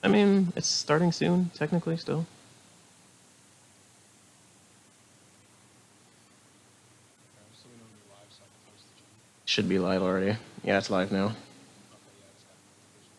I mean, it's starting soon, technically, still. Okay, so we know when you're live, so I can post the channel. Should be live already. Yeah, it's live now. Okay, yeah, I just got a notification.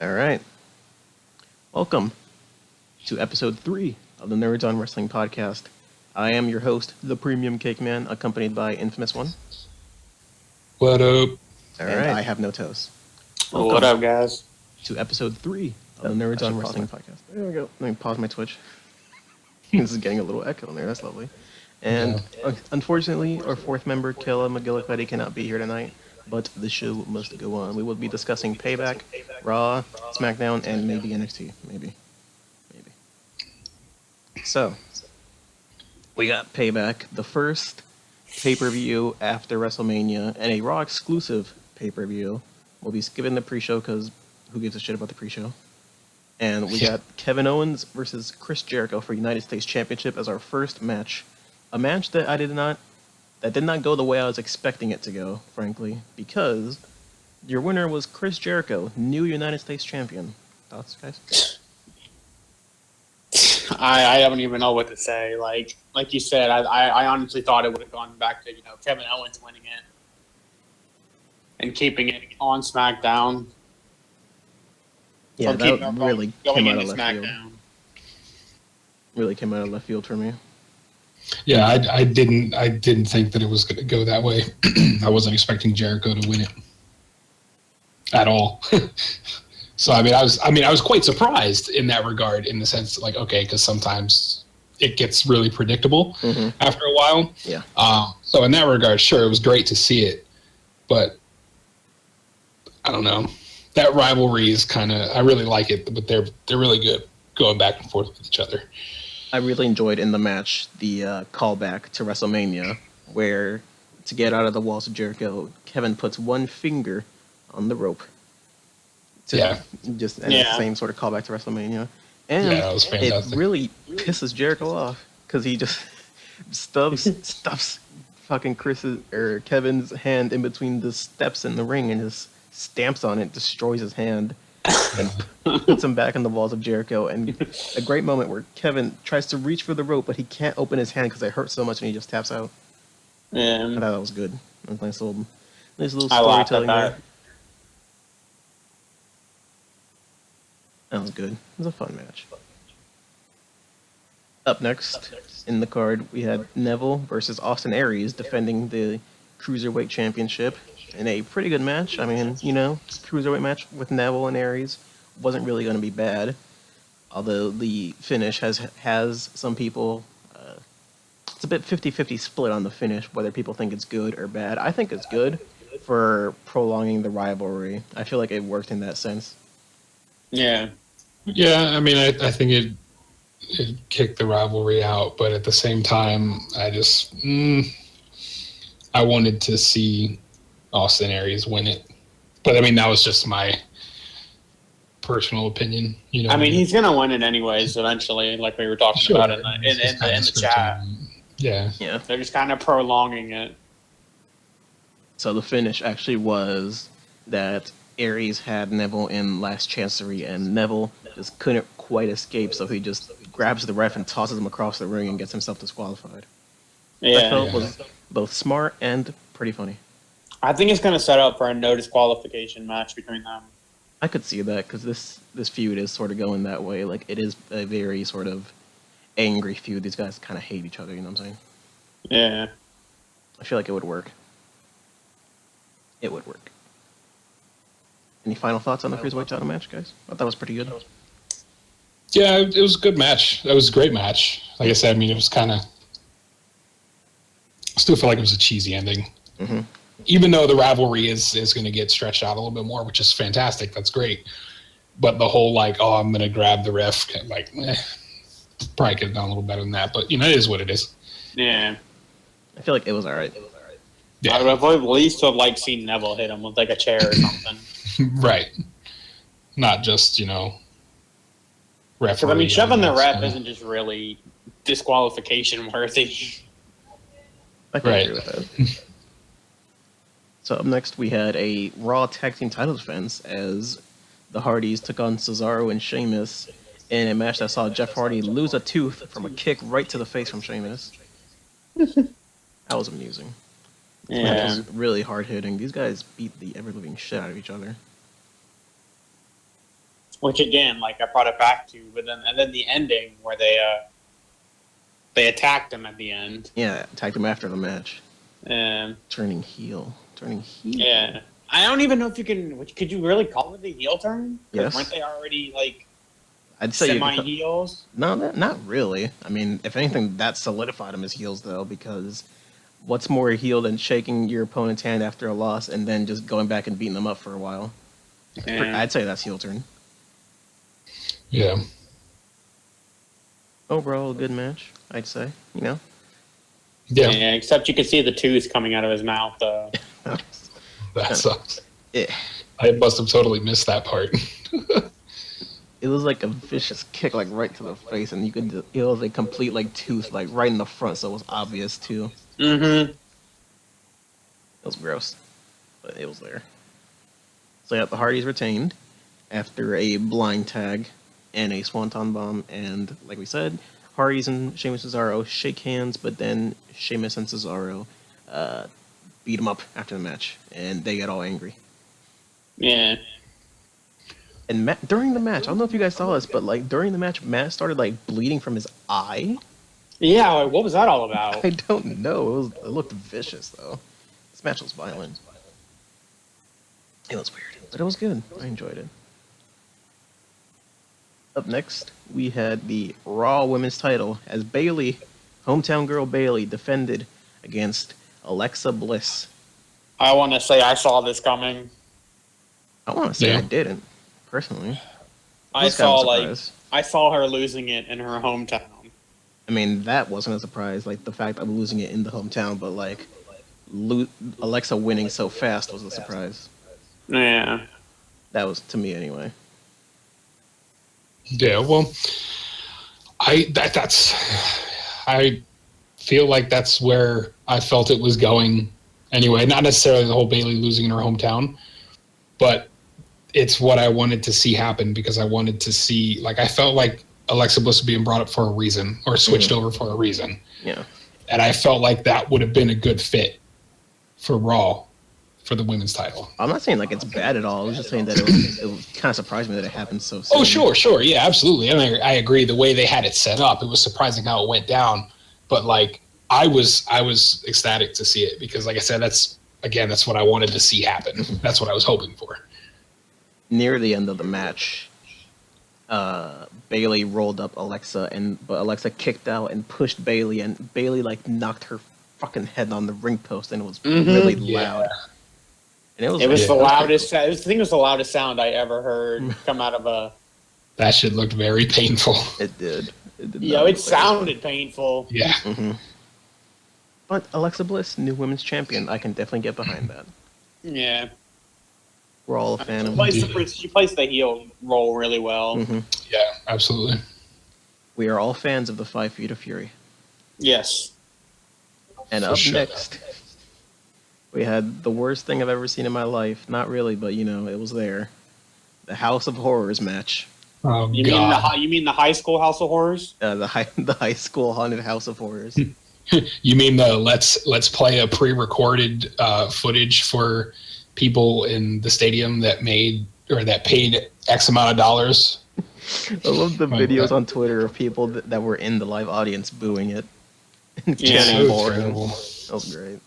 All right. Welcome to episode 3 of the Nerds on Wrestling podcast. I am your host, the Premium Cake Man, accompanied by Infamous One. What up? All And right. I have no toes. Welcome What up, guys? to episode 3 of the Nerds I on should Wrestling pause podcast. There we go. Let me pause my Twitch. This is getting a little echo in there. That's lovely. And unfortunately, our fourth member, Kayla McGillicuddy, cannot be here tonight, but the show must go on. We will be discussing Payback, Raw, SmackDown, and maybe NXT. Maybe. So, we got Payback, the first pay-per-view after WrestleMania, and a Raw exclusive pay-per-view. We'll be skipping the pre-show because who gives a shit about the pre-show? And we got Kevin Owens versus Chris Jericho for United States Championship as our first match. A match that did not go the way I was expecting it to go, frankly, because your winner was Chris Jericho, new United States Champion. Thoughts, guys? I don't even know what to say. Like you said, I honestly thought it would have gone back to Kevin Owens winning it and keeping it on SmackDown. Yeah, Keeping that it really going came out into of left field. SmackDown. Really came out of left field for me. Yeah, I didn't think that it was going to go that way. I wasn't expecting Jericho to win it at all. So I was quite surprised in that regard, in the sense like, okay, because sometimes it gets really predictable after a while. Yeah. So in that regard, sure, it was great to see it, but I don't know. That rivalry is I really like it, but they're really good going back and forth with each other. I really enjoyed in the match the callback to WrestleMania, where to get out of the walls of Jericho, Kevin puts one finger on the rope. Just the same sort of callback to WrestleMania, and that was fantastic. It really pisses Jericho off because he just stuffs fucking Kevin's hand in between the steps in the ring and just stamps on it, destroys his hand, and puts him back in the walls of Jericho. And a great moment where Kevin tries to reach for the rope, but he can't open his hand because it hurts so much, and he just taps out. Yeah. I thought that was good. That was nice little I laughed at storytelling there. that. That was good. It was a fun match. Up next in the card, we had Neville versus Austin Aries defending the Cruiserweight Championship in a pretty good match. I mean, Cruiserweight match with Neville and Aries wasn't really going to be bad. Although the finish has some people, it's a bit 50-50 split on the finish, whether people think it's good or bad. I think it's good for prolonging the rivalry. I feel like it worked in that sense. Yeah. Yeah, I mean, I think it kicked the rivalry out, but at the same time, I wanted to see Austin Aries win it. But I mean, that was just my personal opinion. I mean, he's gonna win it anyways eventually, like we were talking about in the chat. Yeah. They're just kind of prolonging it. So the finish actually was that Aries had Neville in last chancery, and Neville just couldn't quite escape, so he just grabs the ref and tosses him across the ring and gets himself disqualified. Yeah. I felt was both smart and pretty funny. I think it's going to set up for a no disqualification match between them. I could see that, because this feud is sort of going that way. Like, it is a very sort of angry feud. These guys kind of hate each other, you know what I'm saying? Yeah. I feel like it would work. It would work. Any final thoughts on the Cruiserweight title match, guys? I thought that was pretty good. Yeah, it was a good match. It was a great match. Like I said, I mean, it was kind of... I still feel like it was a cheesy ending. Mm-hmm. Even though the rivalry is going to get stretched out a little bit more, which is fantastic. That's great. But the whole, I'm going to grab the ref, probably could have done a little better than that. But, it is what it is. Yeah. I feel like it was all right. Yeah. I would have at least seen Neville hit him with a chair or something. Right. Not just, referee. Because, I mean, shoving the ref isn't just really disqualification worthy. I can agree with that. So up next, we had a Raw Tag Team title defense as the Hardys took on Cesaro and Sheamus in a match that saw Jeff Hardy lose a tooth from a kick right to the face from Sheamus. That was amusing. This match was really hard-hitting. These guys beat the ever-living shit out of each other. Which, again, I brought it back to, but then the ending where they attacked him at the end. Yeah, attacked him after the match. Turning heel. Yeah. I don't even know if you can... Could you really call it a heel turn? Yes. Weren't they already, I'd say semi-heels? No, not really. I mean, if anything, that solidified them as heels, though, because what's more heel than shaking your opponent's hand after a loss and then just going back and beating them up for a while? Yeah. I'd say that's heel turn. Yeah. Overall, a good match, I'd say. Yeah. Yeah, except you could see the tooth coming out of his mouth, though. That sucks. Yeah. I must have totally missed that part. It was like a vicious kick, right to the face, and it was a complete, tooth, right in the front, so it was obvious, too. Mm-hmm. It was gross, but it was there. So, yeah, the Hardys retained after a blind tag and a Swanton Bomb, and, like we said, Hardys and Sheamus Cesaro shake hands, but then Sheamus and Cesaro beat him up after the match, and they get all angry. Yeah. And during the match, I don't know if you guys saw this, but during the match, Matt started bleeding from his eye. Yeah, what was that all about? I don't know. It looked vicious though. This match was violent. It was weird, but it was good. I enjoyed it. Up next, we had the Raw Women's title as Bayley, hometown girl Bayley, defended against Alexa Bliss. I want to say I saw this coming. I want to say I didn't, personally. I saw her losing it in her hometown. I mean, that wasn't a surprise. The fact of losing it in the hometown, but Alexa winning so fast was a surprise. Yeah. That was to me anyway. Yeah, well, I feel like that's where I felt it was going anyway. Not necessarily the whole Bayley losing in her hometown, but it's what I wanted to see happen because I wanted to see, I felt like Alexa Bliss was being brought up for a reason or switched over for a reason. Yeah. And I felt like that would have been a good fit for Raw for the women's title. I'm not saying like it's bad at all. I was just saying that it kind of surprised me that it happened so soon. Oh, sure. Yeah, absolutely. I mean, I agree. The way they had it set up, it was surprising how it went down. But like, I was ecstatic to see it because, like I said, that's what I wanted to see happen. That's what I was hoping for. Near the end of the match, Bayley rolled up Alexa, but Alexa kicked out and pushed Bayley, and Bayley like knocked her fucking head on the ring post, and it was really loud. And it was the loudest. I think it was the loudest sound I ever heard come out of a. That shit looked very painful. It did. It sounded painful. Yeah. Mm-hmm. But Alexa Bliss, new women's champion, I can definitely get behind that. Yeah. We're all a fan of. She plays the heel role really well. Mm-hmm. Yeah, absolutely. We are all fans of the 5 Feet of Fury. Yes. And up next, we had the worst thing I've ever seen in my life. Not really, but it was there. The House of Horrors match. Oh, you God. mean the high school House of Horrors? The high school haunted House of Horrors. You mean the let's play a pre-recorded footage for people in the stadium that paid X amount of dollars? I love the videos on Twitter of people that were in the live audience booing it. Yeah, terrible. That was great.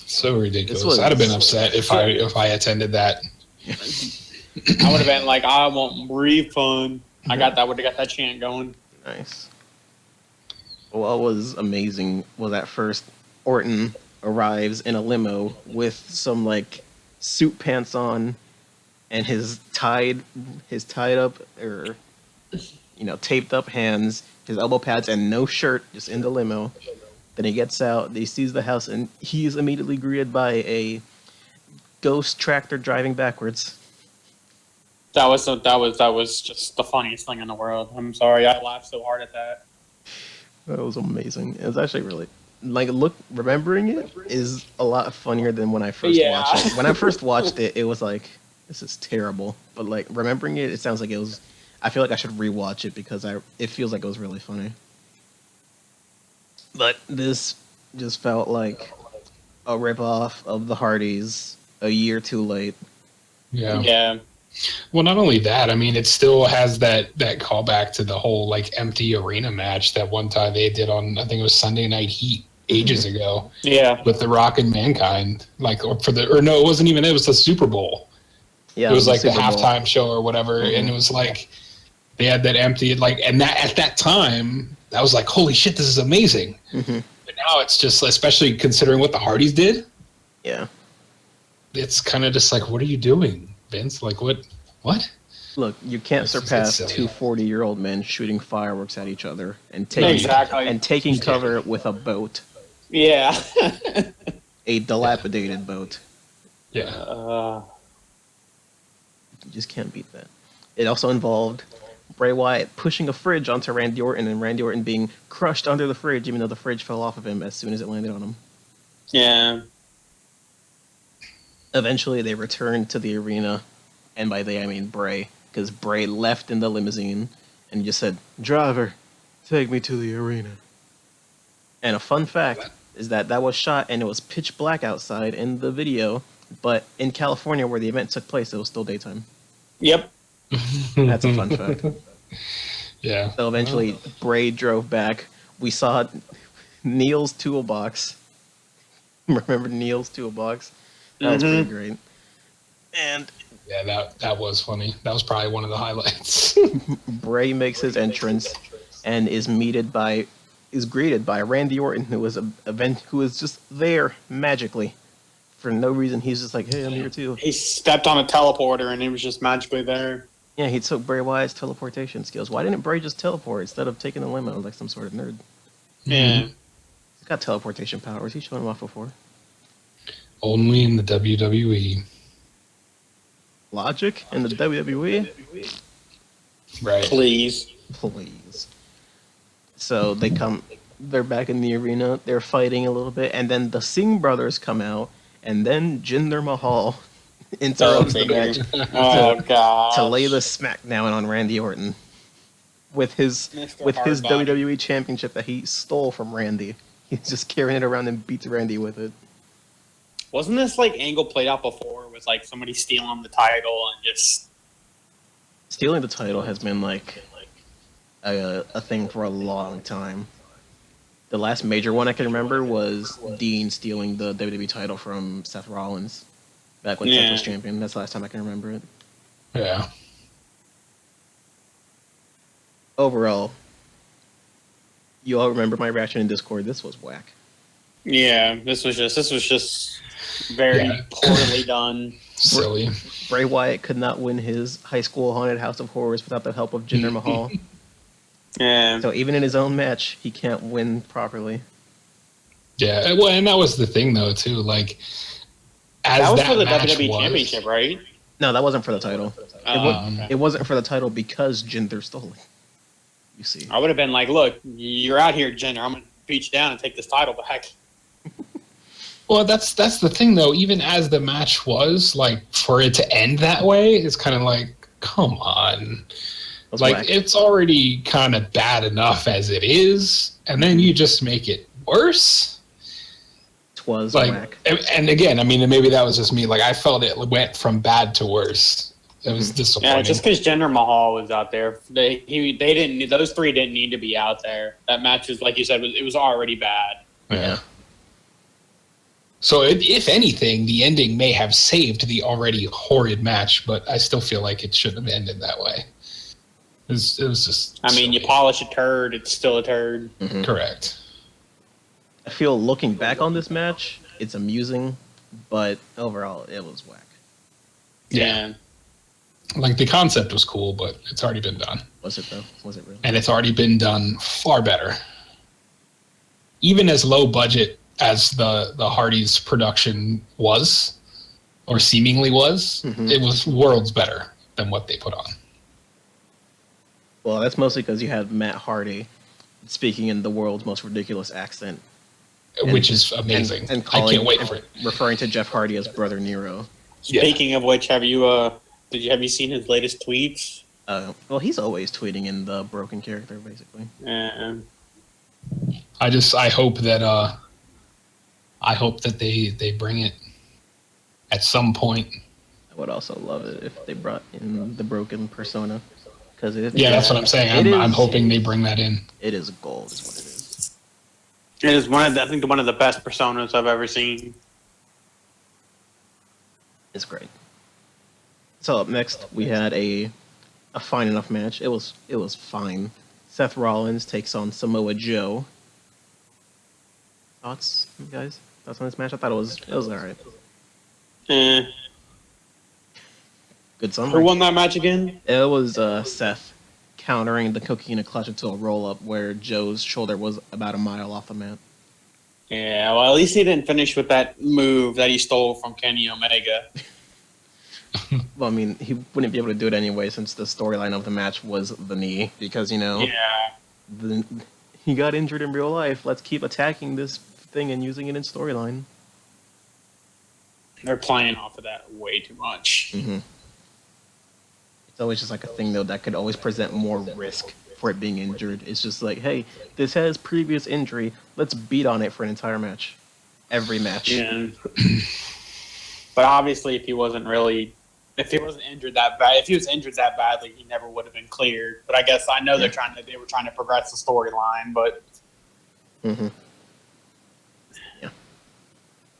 So ridiculous. I'd have been upset if I attended that. I would have been like, I want refund. I would have got that chant going. Nice. What was amazing was at first Orton arrives in a limo with some like suit pants on and his tied up or taped up hands, his elbow pads, and no shirt, just in the limo. Then he gets out, he sees the house, and he's immediately greeted by a ghost tractor driving backwards. That was just the funniest thing in the world. I'm sorry, I laughed so hard at that. That was amazing. It was actually really remembering it is a lot funnier than when I first watched it. When I first watched it, it was like, this is terrible. But like remembering it sounds like it was. I feel like I should rewatch it because it feels like it was really funny. But this just felt like a ripoff of the Hardys a year too late. Yeah. Well, not only that, I mean, it still has that callback to the whole like empty arena match that one time they did on, I think it was Sunday Night Heat ages ago. Yeah. With The Rock and Mankind, it wasn't even. It was the Super Bowl. Yeah, it was like the halftime show or whatever, and it was like they had that empty and that at that time that was like, holy shit, this is amazing. Mm-hmm. But now it's just, especially considering what the Hardys did. Yeah. It's kind of just like, what are you doing, Vince? Like, what? Look, you can't surpass two 40-year-old men shooting fireworks at each other and taking cover with a boat. Yeah. A dilapidated boat. Yeah. You just can't beat that. It also involved Bray Wyatt pushing a fridge onto Randy Orton and Randy Orton being crushed under the fridge, even though the fridge fell off of him as soon as it landed on him. Yeah. Eventually, they returned to the arena, and by they I mean Bray, because Bray left in the limousine and just said, "Driver, take me to the arena." And a fun fact is that was shot and it was pitch black outside in the video, but in California where the event took place, it was still daytime. Yep. That's a fun fact. Yeah. So eventually, Bray drove back. We saw Neil's toolbox. Remember Neil's toolbox? That was pretty great. And yeah, that was funny. That was probably one of the highlights. Bray makes his entrance and is greeted by Randy Orton, who was just there magically for no reason. He's just like, "Hey, I'm here too." He stepped on a teleporter and he was just magically there. Yeah, he took Bray Wyatt's teleportation skills. Why didn't Bray just teleport instead of taking the limo like some sort of nerd? Yeah. He's got teleportation powers. He's shown him off before. Only in the WWE. Logic in the WWE? Right. Please. So they're back in the arena, they're fighting a little bit, and then the Singh brothers come out, and then Jinder Mahal interrupts the match to lay the smackdown on Randy Orton with his WWE Championship. championship that he stole from Randy. He's just carrying it around and beats Randy with it. Mr. Hardbody. He's just carrying it around and beats Randy with it. He's just carrying it around and beats Randy with it. He's just carrying it around and beats Randy with it. Wasn't this like angle played out before with like somebody stealing the title and just Stealing the title has been like a thing for a long time. The last major one I can remember was Dean stealing the WWE title from Seth Rollins back when Seth was champion. That's the last time I can remember it. Yeah. Overall, you all remember my reaction in Discord. This was whack. yeah, this was just very poorly done. Silly. Bray Wyatt could not win his high school haunted house of horrors without the help of Jinder Mahal. Yeah. So even in his own match, he can't win properly. Yeah, well, and that was the thing though too. Like, as That was that for the match WWE was, Championship, right? No, that wasn't for the title. Okay. It wasn't for the title because Jinder stole it. You see. I would have been like, look, you're out here, Jinder. I'm going to beat you down and take this title back. Well, that's the thing though. Even as the match was, like, for it to end that way, it's kind of like, come on. Like, whack. it's already kind of bad enough as it is, and then you just make it worse. It was Like, whack. and again, I mean, maybe that was just me. Like, I felt it went from bad to worse. It was disappointing. Yeah, just because Jinder Mahal was out there, they didn't. Those three didn't need to be out there. That match was, like you said, it was already bad. Yeah. So, if anything, the ending may have saved the already horrid match, but I still feel like it shouldn't have ended that way. It was just. I mean, you polish a turd, it's still a turd. Mhm. Correct. I feel looking back on this match, it's amusing, but overall, it was whack. Yeah. Like, the concept was cool, but it's already been done. Was it though? Was it really? And it's already been done far better. Even as low budget as the Hardys production was, or seemingly was, Mhm. it was worlds better than what they put on. Well, that's mostly because you had Matt Hardy speaking in the world's most ridiculous accent. Which is amazing. And I can't wait for it. Referring to Jeff Hardy as Brother Nero. Speaking of which, have you seen his latest tweets? Well, he's always tweeting in the broken character, basically. I hope that they bring it at some point. I would also love it if they brought in the broken persona. Yeah, that's what I'm saying. I'm hoping they bring that in. It is gold, is what it is. It is one of the best personas I've ever seen. It's great. So up next, we had a fine enough match. It was fine. Seth Rollins takes on Samoa Joe. Thoughts, guys? Thoughts on this match? I thought it was alright. Good summary. Who won that match again? It was Seth countering the Coquina clutch into a roll up where Joe's shoulder was about a mile off the mat. Yeah, well, at least he didn't finish with that move that he stole from Kenny Omega. Well, I mean, he wouldn't be able to do it anyway since the storyline of the match was the knee because, he got injured in real life. Let's keep attacking this thing and using it in storyline. They're playing off of that way too much. Mm-hmm. It's always just like a thing, though, that could always present more risk for it being injured. It's just like, hey, this has previous injury. Let's beat on it for an entire match. Every match. Yeah. But obviously, if he was injured that badly, he never would have been cleared. But I guess I know they were trying to progress the storyline, but Mm-hmm. Yeah.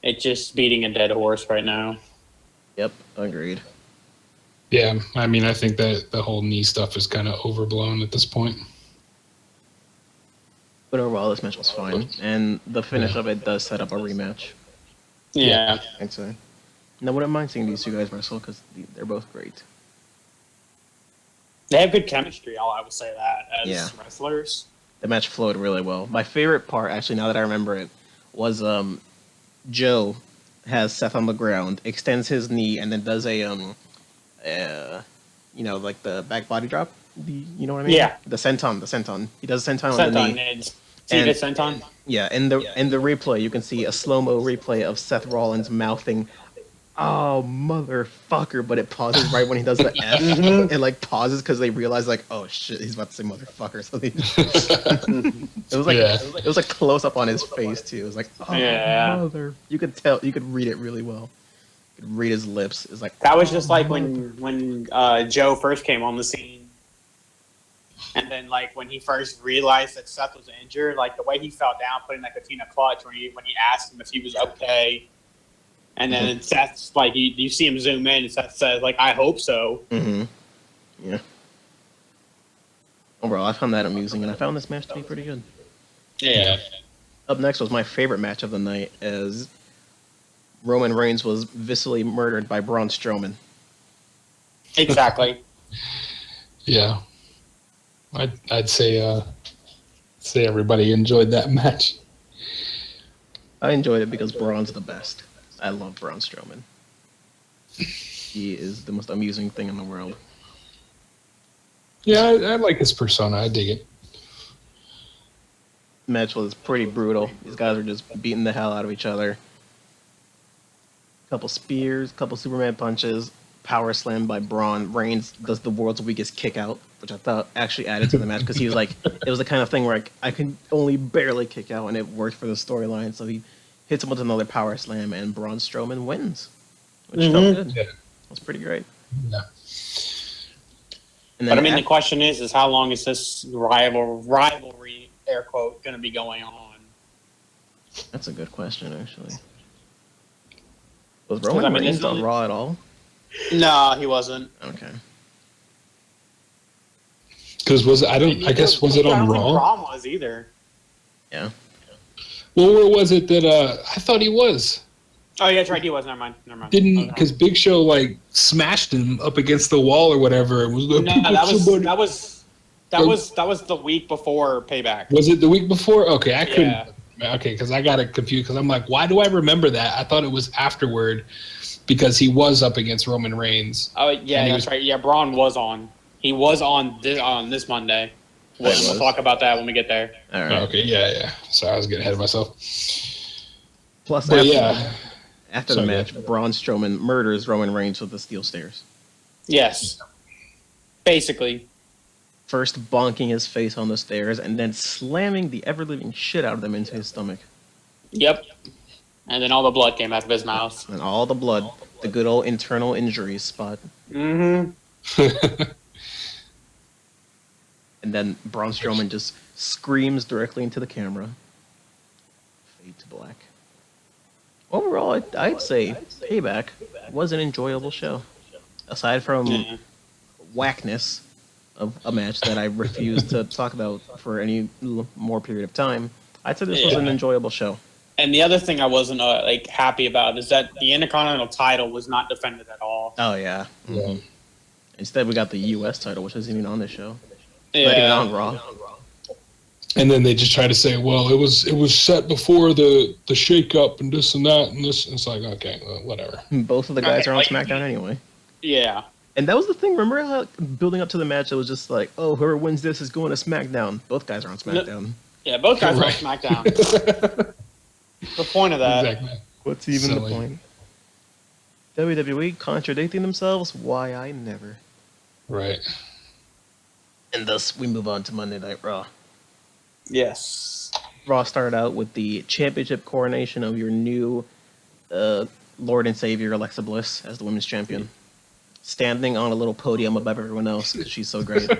it's just beating a dead horse right now. Yep, agreed. Yeah, I mean, I think that the whole knee stuff is kind of overblown at this point. But overall, this match was fine, and the finish of it does set up a rematch. Yeah. I'd say. And I wouldn't mind seeing these two guys wrestle because they're both great. They have good chemistry, I would say that, as Yeah. wrestlers. The match flowed really well. My favorite part, actually, now that I remember it, was Joe has Seth on the ground, extends his knee, and then does a like the back body drop. You know what I mean? Yeah. The senton. He does a senton on the knee. See the senton? Yeah, in the replay, you can see a slow-mo replay of Seth Rollins mouthing, oh motherfucker, but it pauses right when he does the F. It like pauses because they realize like, oh shit, he's about to say motherfucker. So it was like it was a close up on his face too. It was like, oh mother. You could tell, you could read it really well. You could read his lips. It's like that was just like when Joe first came on the scene, and then like when he first realized that Seth was injured, like the way he fell down, putting that Katina clutch when he asked him if he was okay. And then Seth's like, you see him zoom in, and Seth says, like, I hope so. Mm-hmm. Yeah. Overall, I found that amusing, and I found this match to be pretty good. Yeah. Up next was my favorite match of the night, as Roman Reigns was viscerally murdered by Braun Strowman. Exactly. Yeah. I'd say everybody enjoyed that match. I enjoyed it because Braun's the best. I love Braun Strowman. He is the most amusing thing in the world. Yeah, I like his persona. I dig it. Match was pretty brutal. These guys are just beating the hell out of each other. Couple spears, couple Superman punches, power slam by Braun. Reigns does the world's weakest kick out, which I thought actually added to the match because he was like, it was the kind of thing where I can only barely kick out, and it worked for the storyline. So he hits him with another power slam, and Braun Strowman wins, which felt good. Yeah. It was pretty great. Yeah. And But then I mean, the question is how long is this rivalry, air quote, going to be going on? that's a good question, actually. Was Roman Reigns on Raw at all? No, he wasn't. Okay. Because was it on Raw? Braun was either. Yeah. Well, where was it that I thought he was? Oh, yeah, that's right. He was. Never mind. Didn't, because Big Show like smashed him up against the wall or whatever. And was like, No, that was the week before Payback. Was it the week before? Okay, I couldn't. Yeah. Okay, because I got it confused. Because I'm like, why do I remember that? I thought it was afterward because he was up against Roman Reigns. Oh yeah, that's right. Yeah, Braun was on. He was on this Monday. We'll talk about that when we get there. All right. Okay. Yeah. Sorry, I was getting ahead of myself. Plus, after the match, Braun Strowman murders Roman Reigns with the steel stairs. Yes. Basically. First bonking his face on the stairs, and then slamming the ever-living shit out of them into his stomach. Yep. And then all the blood came out of his mouth. And all the blood. The good old internal injuries spot. Mm-hmm. And then Braun Strowman just screams directly into the camera. Fade to black. Overall, I'd say Payback was an enjoyable show. Aside from whackness of a match that I refuse to talk about for any more period of time, I'd say this was an enjoyable show. And the other thing I wasn't happy about is that the Intercontinental title was not defended at all. Oh, yeah. Mm-hmm. Instead, we got the U.S. title, which isn't even on this show. Yeah. Not even on Raw. And then they just try to say, well, it was set before the shake-up and this and that and this. And it's like, okay, whatever. Both of the guys are on SmackDown anyway. Yeah. And that was the thing. Remember how building up to the match, it was just like, oh, whoever wins this is going to SmackDown. Both guys are on SmackDown. Yeah, both guys are on SmackDown. The point of that. Exactly. What's even the point? WWE contradicting themselves? Why, I never. Right. And thus, we move on to Monday Night Raw. Yes. Raw started out with the championship coronation of your new Lord and Savior, Alexa Bliss, as the women's champion. Standing on a little podium above everyone else. She's so great.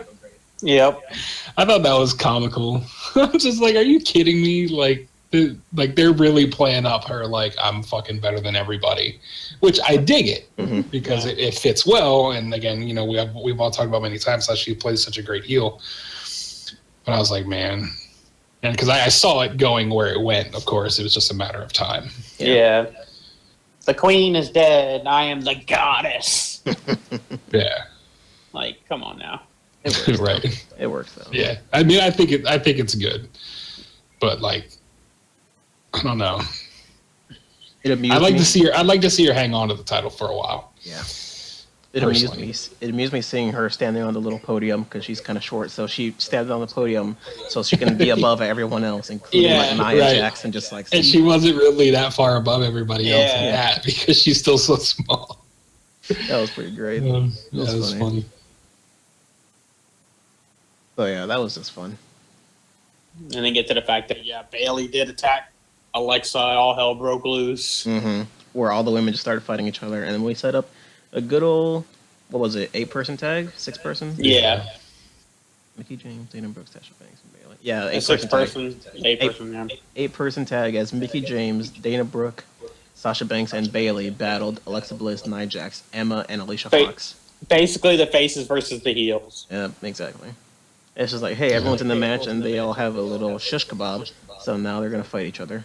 Yep. I thought that was comical. I'm just like, are you kidding me? Like they're really playing up her like I'm fucking better than everybody, which I dig it because it fits well. And again, you know, we've all talked about many times how she plays such a great heel. But I was like, man, and because I saw it going where it went. Of course, it was just a matter of time. Yeah. The queen is dead. I am the goddess. Yeah. Like, come on now. It works, right. though. It works though. Yeah. I mean, I think it's good, but like, I don't know. It amused I'd like me. to see her. I'd like to see her hang on to the title for a while. Yeah. It amused personally. me. It amused me seeing her standing on the little podium because she's kind of short. So she stands on the podium so she can be above everyone else, including Yeah, like Nia right. Jax and just like. And she wasn't really that far above everybody else in Yeah. that because she's still so small. That was pretty great. That was was funny. So yeah, that was just fun. And then get to the fact that Bailey did attack Alexa. All hell broke loose. Mm-hmm. Where all the women just started fighting each other, and then we set up a good old, what was it, 8-person tag, 6-person? Yeah, Mickey James, Dana Brooks, Tasha Banks, and Bailey. Yeah, a 8-person tag. 8-person. Yeah. 8-person tag as Mickey James, Dana Brooke, Sasha Banks, and Bailey battled Alexa Bliss, Nia Jax, Emma, and Alicia Fox. Basically, the faces versus the heels. Yeah, exactly. It's just like, hey, everyone's in the match, and they all have a little shish kebab, so now they're gonna fight each other.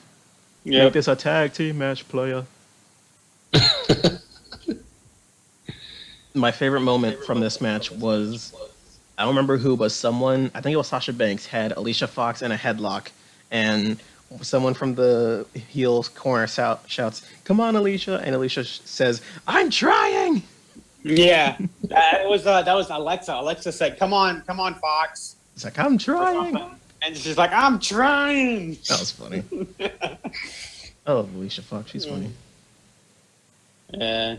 Yeah. Make this a tag team match, player. My favorite moment from this match was, I don't remember who, but someone, I think it was Sasha Banks, had Alicia Fox in a headlock, and someone from the heels corner shouts, "Come on, Alicia!" And Alicia says, "I'm trying." Yeah, that was Alexa. Alexa said, "Come on, Fox." It's like, "I'm trying." And she's like, "I'm trying." That was funny. I love Alicia Fox. She's funny. Yeah.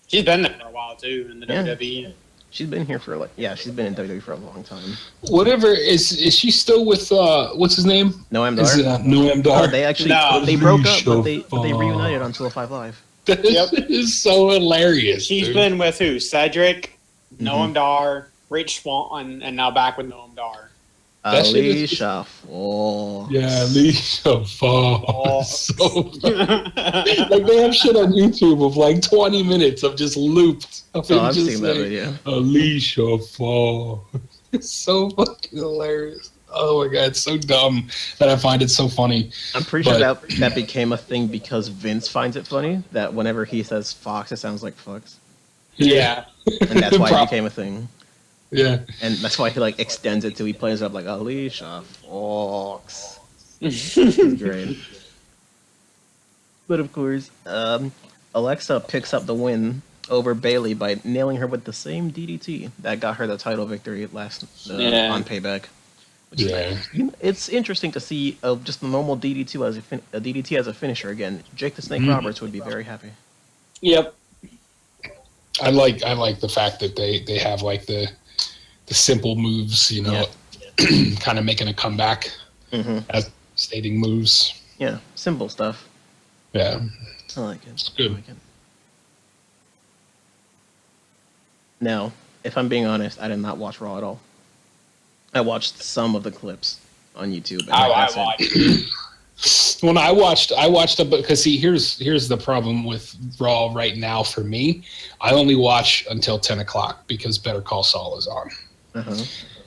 She's been there for a while too in the Yeah. WWE. She's been here for she's been in WWE for a long time. Whatever, is she still with, what's his name? Noam Is it Dar. Noam Dar? Oh, they actually No. they broke up, but they Alicia reunited on 205 Live. That Yep. is so hilarious. She's dude. been with who? Cedric, Mhm. Noam Dar, Rich Swann, and now back with Noam Dar. That shit is- Alicia Fox. Yeah, Alicia Oh. Fox. So like they have shit on YouTube of like 20 minutes of just looped. Of Oh, him I've just seen that saying, video. Alicia Fox. It's so fucking hilarious. Oh my god, it's so dumb that I find it so funny. I'm pretty sure But- that became a thing because Vince finds it funny that whenever he says Fox, it sounds like Fox, Yeah. and that's why it Prob- became a thing. Yeah. And that's why he like extends it to he plays it up like Alicia Fox. It's great. But of course, Alexa picks up the win over Bailey by nailing her with the same DDT that got her the title victory last on Payback. Which is Yeah. it's interesting to see just a normal DDT as a DDT as a finisher again. Jake the Snake Mhm. Roberts would be very happy. Yep. I like the fact that they have like the simple moves, you know, kind of making a comeback Mm-hmm. as stating moves. Yeah, simple stuff. Yeah. I like it. It's good. I like it. Now, if I'm being honest, I did not watch Raw at all. I watched some of the clips on YouTube. And I that's it. watched. When I watched it because see, here's the problem with Raw right now for me. I only watch until 10 o'clock because Better Call Saul is on. Uh-huh.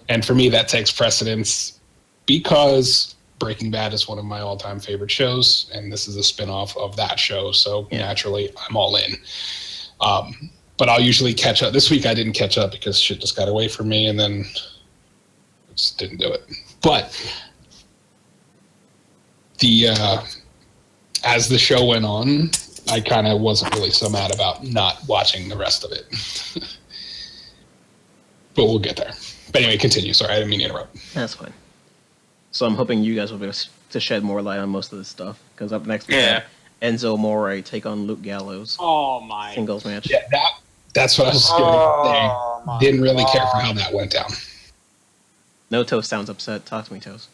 And for me, that takes precedence because Breaking Bad is one of my all-time favorite shows, and this is a spin-off of that show, so naturally, I'm all in. But I'll usually catch up. This week, I didn't catch up because shit just got away from me, and then just didn't do it. But as the show went on, I kind of wasn't really so mad about not watching the rest of it. But we'll get there. But anyway, continue. Sorry, I didn't mean to interrupt. That's fine. So I'm hoping you guys will be able to shed more light on most of this stuff. Because up next we have Enzo Amore take on Luke Gallows. Oh my. Singles match. Yeah, that's what I was going to say. Didn't really care for how that went down. No, Toast sounds upset. Talk to me, Toast.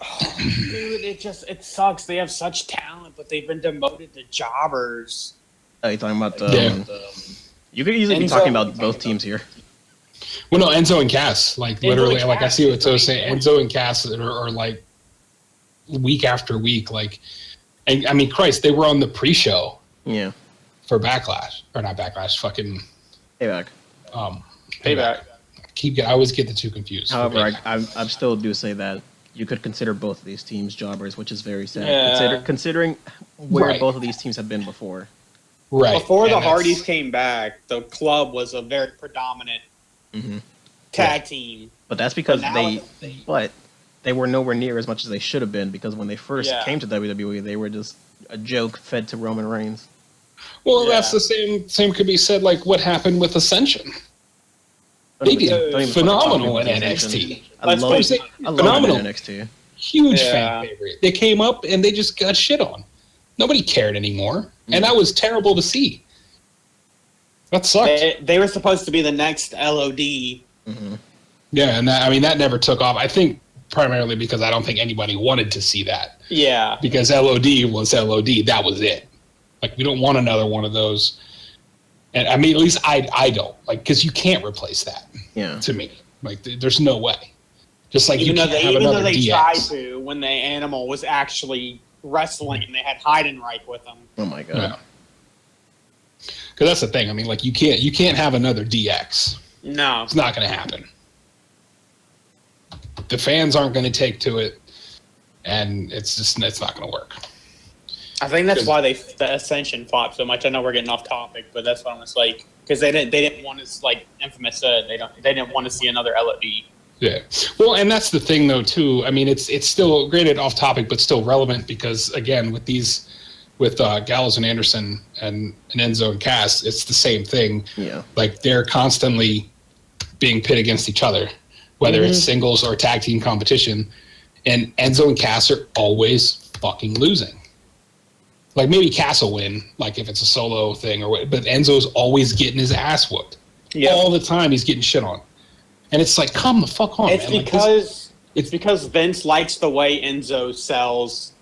Oh, dude, it sucks. They have such talent, but they've been demoted to jobbers. Oh, you're talking about Yeah. You could easily be Enzo- talking about both teams here. Well, no, Enzo and Cass, like Enzo literally, and like I Cass see what is Toast saying. amazing. Enzo and Cass are like week after week, like, and I mean, Christ, they were on the pre-show Yeah. for Backlash or not Backlash, fucking Payback. Payback. I always get the two confused. However, I still do say that you could consider both of these teams jobbers, which is very sad. Yeah. Considering where Right. both of these teams have been before. right Before the and that's- Hardys came back, the club was a very predominant Mm-hmm. tag team. But that's because But now they were nowhere near as much as they should have been because when they first Yeah. came to WWE, they were just a joke fed to Roman Reigns. Well, Yeah. that's the same could be said like what happened with Ascension. They did phenomenal in NXT. I Let's love face it. it, I love phenomenal. it in NXT. Huge Yeah. fan favorite. They came up and they just got shit on. Nobody cared anymore, and that was terrible to see. That sucked. They were supposed to be the next LOD. Mm-hmm. Yeah, and that never took off. I think primarily because I don't think anybody wanted to see that. Yeah. Because LOD was LOD. That was it. Like, we don't want another one of those. And I mean, at least I don't. Like, because you can't replace that. Yeah. To me, like, there's no way. Just like Even you though can't have even another though they DX. tried to when the Animal was actually wrestling and they had Heidenreich with them. Oh my god. Yeah. Because that's the thing. I mean, like, you can't have another DX. No. It's not going to happen. The fans aren't going to take to it, and it's not going to work. I think that's why the Ascension flopped so much. I know we're getting off topic, but that's what I'm just like, because they didn't want to, like Infamous said, they didn't want to see another LOD. Yeah. Well, and that's the thing though too. I mean, it's still graded off topic, but still relevant because again, with Gallows and Anderson and Enzo and Cass, it's the same thing. Yeah. Like they're constantly being pit against each other, whether it's singles or tag team competition, and Enzo and Cass are always fucking losing. Like maybe Cass will win, like if it's a solo thing or what, but Enzo's always getting his ass whooped. Yep. All the time he's getting shit on. And it's like, come the fuck on, It's man. because Vince likes the way Enzo sells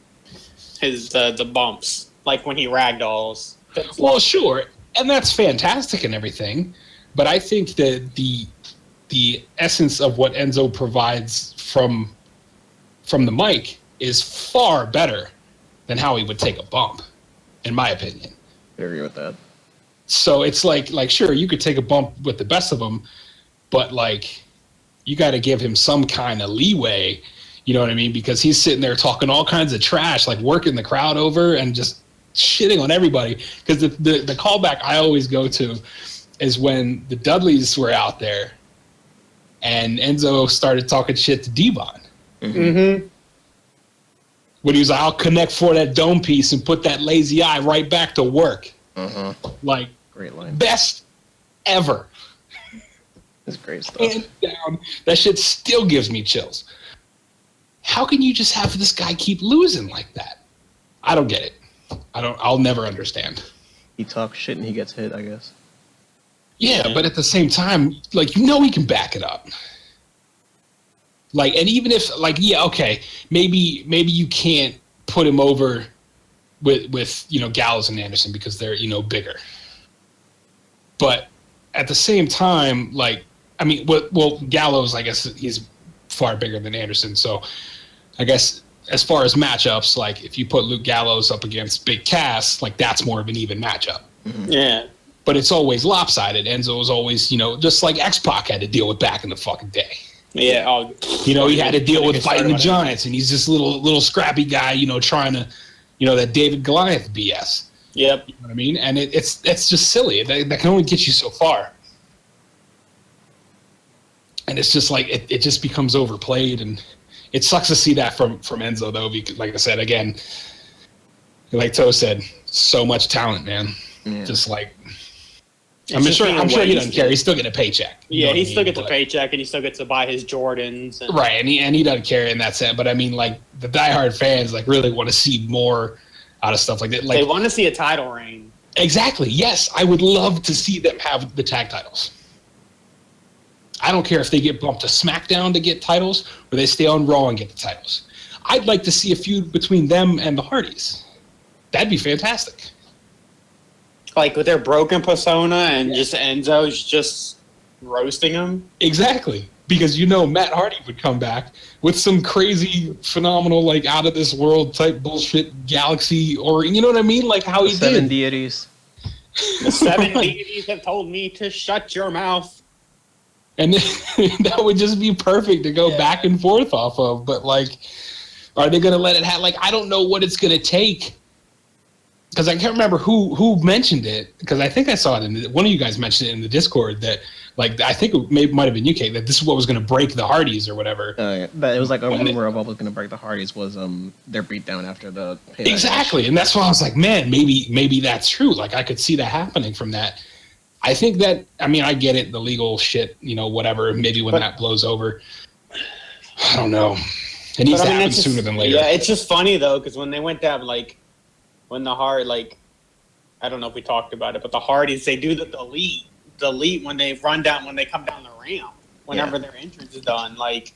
his the bumps, like when he ragdolls. Well, sure, and that's fantastic and everything, but I think that the essence of what Enzo provides from the mic is far better than how he would take a bump, in my opinion. I agree with that. So it's like sure, you could take a bump with the best of them, but like you got to give him some kind of leeway, you know what I mean? Because he's sitting there talking all kinds of trash, like working the crowd over and just shitting on everybody. Because the callback I always go to is when the Dudleys were out there and Enzo started talking shit to D-Von. Mm-hmm. When he was like, I'll connect for that dome piece and put that lazy eye right back to work. Like, Great line. best ever. It's great stuff. Hands down, that shit still gives me chills. How can you just have this guy keep losing like that? I don't get it. I'll never understand. He talks shit and he gets hit, I guess. Yeah, but at the same time, like, you know he can back it up. Like, and even if, like, yeah, okay, maybe you can't put him over with you know, Gallows and Anderson because they're, you know, bigger. But at the same time, like, I mean, well, Gallows, I guess he's far bigger than Anderson. So I guess as far as matchups, like, if you put Luke Gallows up against Big Cass, like, that's more of an even matchup. Yeah. But it's always lopsided. Enzo is always, you know, just like X-Pac had to deal with back in the fucking day. Yeah. Oh, You know, he had to deal with Get fighting started the on it. Giants, and he's this little scrappy guy, you know, trying to, you know, that David Goliath BS. Yep. You know what I mean? And it's just silly. That can only get you so far. And it's just like it just becomes overplayed, and it sucks to see that from Enzo though, because like I said again, like Toe said, so much talent, man. Yeah. Just like It's just being I'm sure he doesn't wasted. care. He's still getting a paycheck. You know Yeah, what he I still mean? gets a But- paycheck and he still gets to buy his Jordans. And Right, and he doesn't care in that sense. But I mean, like, the diehard fans like really want to see more out of stuff like that. they Like, want to see a title reign. exactly. Yes, I would love to see them have the tag titles. I don't care if they get bumped to SmackDown to get titles or they stay on Raw and get the titles. I'd like to see a feud between them and the Hardys. That'd be fantastic. Like with their broken persona and just Enzo's just roasting them. Exactly. Because you know Matt Hardy would come back with some crazy, phenomenal, like, out of this world type bullshit galaxy, or you know what I mean? Like how he 7 did. deities. The 7 deities have told me to shut your mouth. And that would just be perfect to go back and forth off of. But, like, are they going to let it happen? Like, I don't know what it's going to take because I can't remember who mentioned it, because I think I saw it one of you guys mentioned it in the Discord that, like, I think it might have been UK, that this is what was going to break the Hardys or whatever. Yeah. But it was like a rumor of what was going to break the Hardys was their beatdown after the Payback Exactly, match. and that's why I was like, man, maybe that's true. Like, I could see that happening from that. I think that, I mean, I get it, the legal shit, whatever. Maybe when that blows over, I don't know. It needs to happen sooner than later. Yeah, it's just funny though, because when they went down, like, when the Hard, like, I don't know if we talked about it, but the Hardys, they do the delete when they come down the ramp, whenever their entrance is done. Like,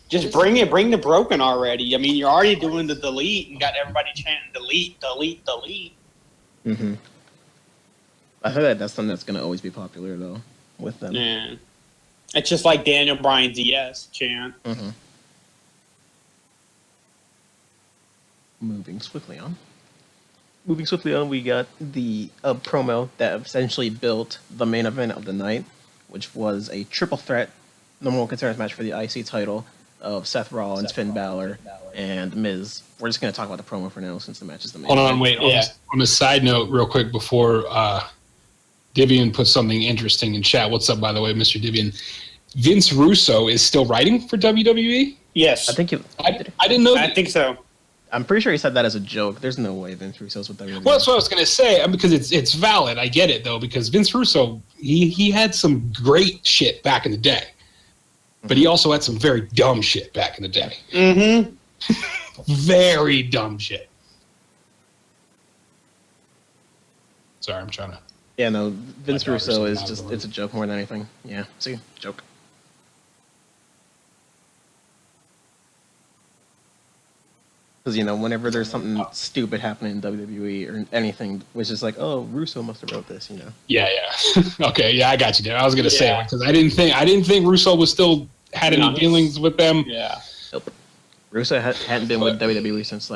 just bring the broken already. I mean, you're already doing the delete and got everybody chanting delete, delete, delete. Mm-hmm. I feel like that's something that's going to always be popular, though, with them. Yeah. It's just like Daniel Bryan's yes chant. Mm-hmm. Moving swiftly on, we got the promo that essentially built the main event of the night, which was a triple threat number one contenders match for the IC title of Seth Rollins, Finn Balor, and Miz. We're just going to talk about the promo for now since the match is the main Hold event. on, wait. On a side note, real quick, before Divian put something interesting in chat. What's up, by the way, Mr. Divian? Vince Russo is still writing for WWE? Yes. I think I didn't know I think so. I'm pretty sure he said that as a joke. There's no way Vince Russo's with WWE. Well, that's what I was going to say, because it's valid. I get it, though, because Vince Russo, he had some great shit back in the day. But he also had some very dumb shit back in the day. Mm-hmm. Very dumb shit. Sorry, I'm trying to... Yeah, no, Vince My daughter's Russo saying is that just, word. it's a joke more than anything. Yeah, see? Joke. Because, whenever there's something stupid happening in WWE or anything, which is like, oh, Russo must have wrote this, Yeah. Okay, yeah, I got you there. I was going to say it, because I didn't think Russo was still had any dealings with them. Yeah. Nope. Russo hadn't been with WWE since,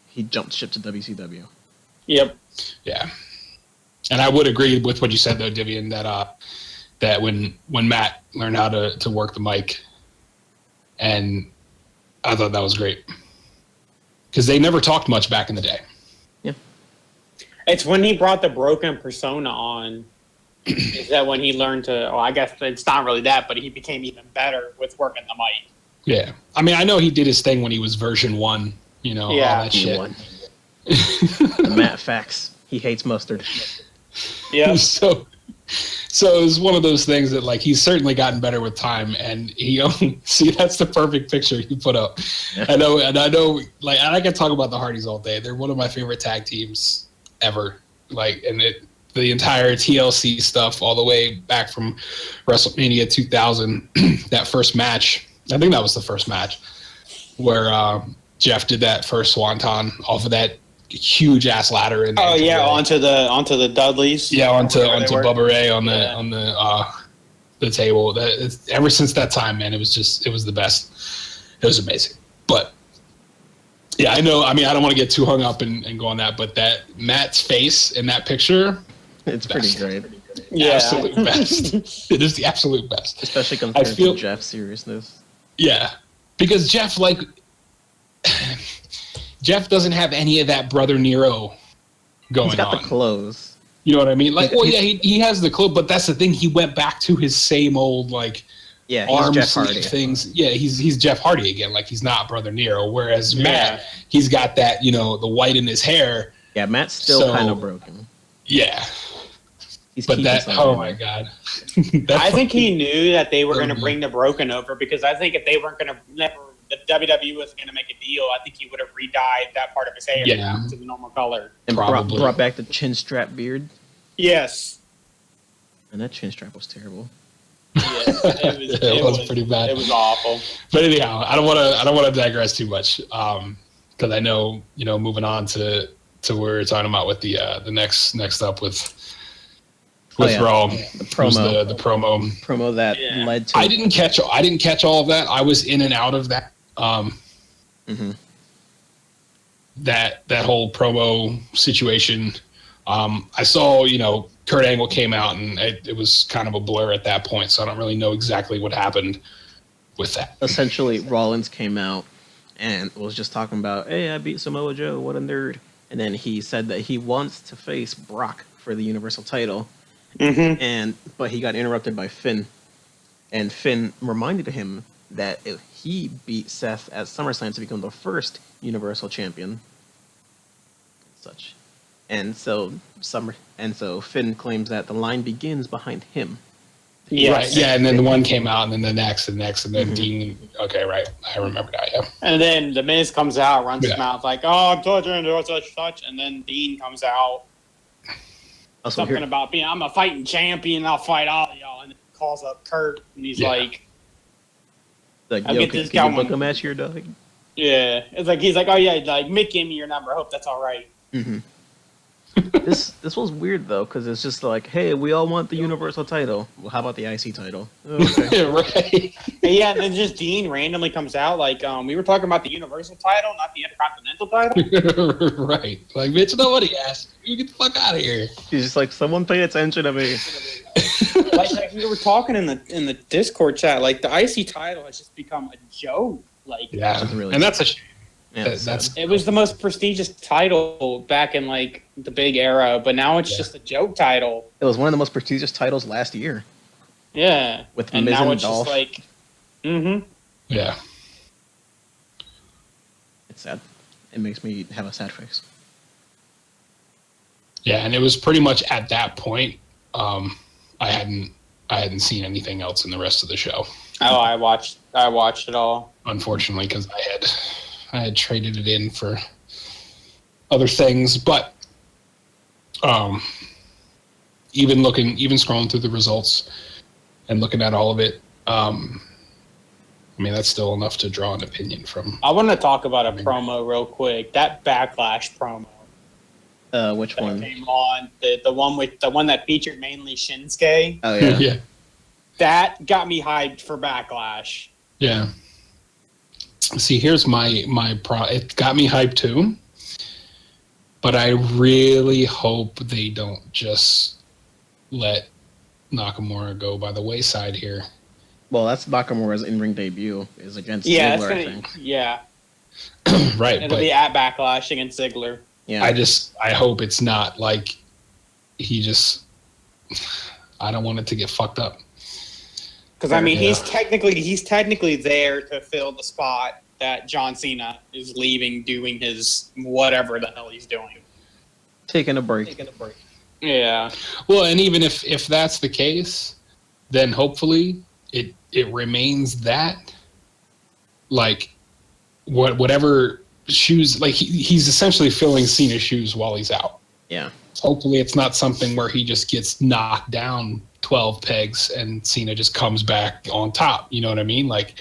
he jumped ship to WCW. Yep. Yeah. And I would agree with what you said, though, Divian, that when Matt learned how to work the mic, and I thought that was great. Because they never talked much back in the day. Yeah. It's when he brought the broken persona on, is that when he learned to, well, I guess it's not really that, but he became even better with working the mic. Yeah. I mean, I know he did his thing when he was version 1, all that shit. The Matt Fax. He hates mustard. Yeah. So it's one of those things that, he's certainly gotten better with time, and see, that's the perfect picture you put up. Yeah. I know, and I can talk about the Hardys all day. They're one of my favorite tag teams ever. The entire TLC stuff, all the way back from WrestleMania 2000, that first match. I think that was the first match where Jeff did that first swanton off of that huge ass ladder. Onto the Dudleys. Yeah, onto Bubba Ray on the table. Ever since that time, man, it was the best. It was amazing. But yeah, I know. I mean, I don't want to get too hung up and go on that, but that Matt's face in that picture, it's pretty great. Yeah. Absolute best. It is the absolute best. Especially compared to Jeff's seriousness. Yeah, because Jeff doesn't have any of that Brother Nero going on. He's got the clothes. You know what I mean? He has the clothes, but that's the thing. He went back to his same old arm Jeff sleeve Hardy things. Yeah, he's Jeff Hardy again. He's not Brother Nero. Whereas Matt, he's got that the white in his hair. Yeah, Matt's still kind of broken. Yeah. But my God. I think he knew that they were going to bring the broken over, because I think if they weren't going to the WWE wasn't going to make a deal, I think he would have re-dyed that part of his hair to the normal color. And brought back the chin strap beard. Yes. And that chin strap was terrible. Yes, it was pretty bad. It was awful. But anyhow, I don't want to digress too much, because I know moving on to where we're talking about with the next up with Raw, the promo, the promo that led to. I didn't catch all of that. I was in and out of that. That whole promo situation. I saw Kurt Angle came out, and it was kind of a blur at that point, so I don't really know exactly what happened with that. Essentially, Rollins came out and was just talking about, hey, I beat Samoa Joe, what a nerd. and then he said that he wants to face Brock for the Universal title, but he got interrupted by Finn, and Finn reminded him that if he beat Seth at SummerSlam to become the first Universal Champion, such, and so Finn claims that the line begins behind him. Yes. Right, yeah, and then the one came out, and then the next, and then Dean. Okay, right, I remember that. Yeah. And then the Miz comes out, runs his mouth like, "Oh, I'm touching, touch," and then Dean comes out, something about being, "I'm a fighting champion, I'll fight all of y'all," and calls up Kurt, and he's like, "Yo, can you book a match here, dog?" Yeah, it's like he's like, "Oh yeah, like Mick gave me your number. I hope that's all right." Mm-hmm. This was weird though, because it's just like, hey, we all want the Universal title. Well, how about the IC title? Okay. Right. Yeah, and then just Dean randomly comes out like, we were talking about the Universal title, not the Intercontinental title. Right. Like, bitch, nobody asked. You get the fuck out of here. He's just like, someone pay attention to me. like we were talking in the Discord chat, like the IC title has just become a joke. Like, yeah, really and that's a shame. Yeah, it was the most prestigious title back in like the big era, but now it's just a joke title. It was one of the most prestigious titles last year. Yeah, with and Miz now and it's Dolph. just like, yeah, it's sad. It makes me have a sad face. Yeah, and it was pretty much at that point. I hadn't seen anything else in the rest of the show. Oh, I watched it all. Unfortunately, because I had traded it in for other things, but even scrolling through the results and looking at all of it, I mean, that's still enough to draw an opinion from. I want to talk about a promo real quick. That Backlash promo. Which one? Came on the one that featured mainly Shinsuke. Oh yeah. Yeah. That got me hyped for Backlash. Yeah. See, here's my it got me hyped too, but I really hope they don't just let Nakamura go by the wayside here. Well, that's Nakamura's in-ring debut is against Ziggler, I think. Yeah. Right. It'll be at Backlash against Ziggler. Yeah. I hope it's not like he just. I don't want it to get fucked up. Because I mean, he's technically there to fill the spot that John Cena is leaving, doing his whatever the hell he's doing, taking a break. Yeah. Well, and even if that's the case, then hopefully it remains that. Like, whatever shoes, like he's essentially filling Cena's shoes while he's out. Yeah. Hopefully it's not something where he just gets knocked down 12 pegs and Cena just comes back on top. You know what I mean? Like,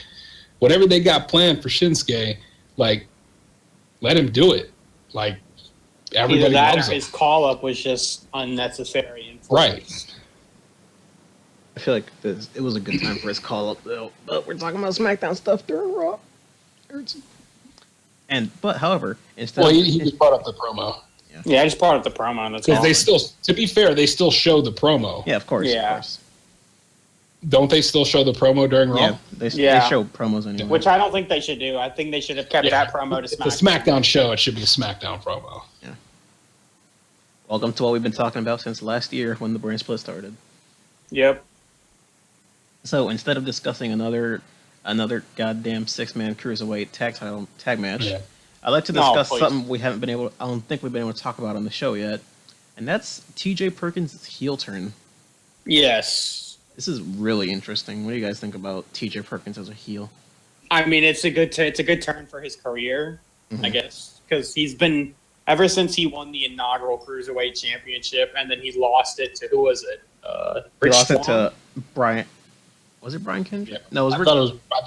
whatever they got planned for Shinsuke, like, let him do it. Like, everybody loves him. His call-up was just unnecessary. Right. I feel like it was a good time for his call-up, though. But we're talking about SmackDown stuff during Raw. But, however, instead he just brought up the promo. Yeah, I just brought up the promo. Because they still, to be fair, they still show the promo. Yeah, of course. Yeah. Of course. Don't they still show the promo during Raw? Yeah, they show promos anyway. Which I don't think they should do. I think they should have kept that promo to SmackDown. It's a SmackDown show. It should be a SmackDown promo. Yeah. Welcome to what we've been talking about since last year when the brand split started. Yep. So instead of discussing another goddamn 6-man cruiserweight tag match, I'd like to discuss something I don't think we've been able to talk about on the show yet, and that's TJ Perkins' heel turn. Yes. This is really interesting. What do you guys think about TJ Perkins as a heel? I mean, it's a good turn for his career, I guess, because he's been ever since he won the inaugural Cruiserweight Championship, and then he lost it to, who was it? He lost it to Brian. Was it Brian Kendrick? Yeah. No, I thought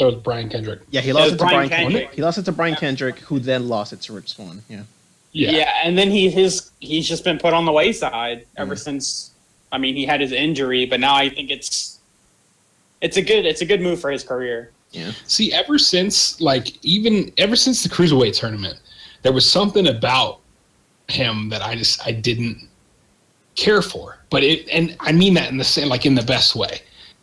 it was Brian Kendrick. Yeah, he lost it to Brian Kendrick. He lost it to Brian Kendrick, who then lost it to Rich Swann. Yeah. Yeah, and then he's just been put on the wayside ever since. I mean, he had his injury, but now I think it's a good move for his career. Yeah. See, ever since the Cruiserweight tournament, there was something about him that I didn't care for. But and I mean that in the best way.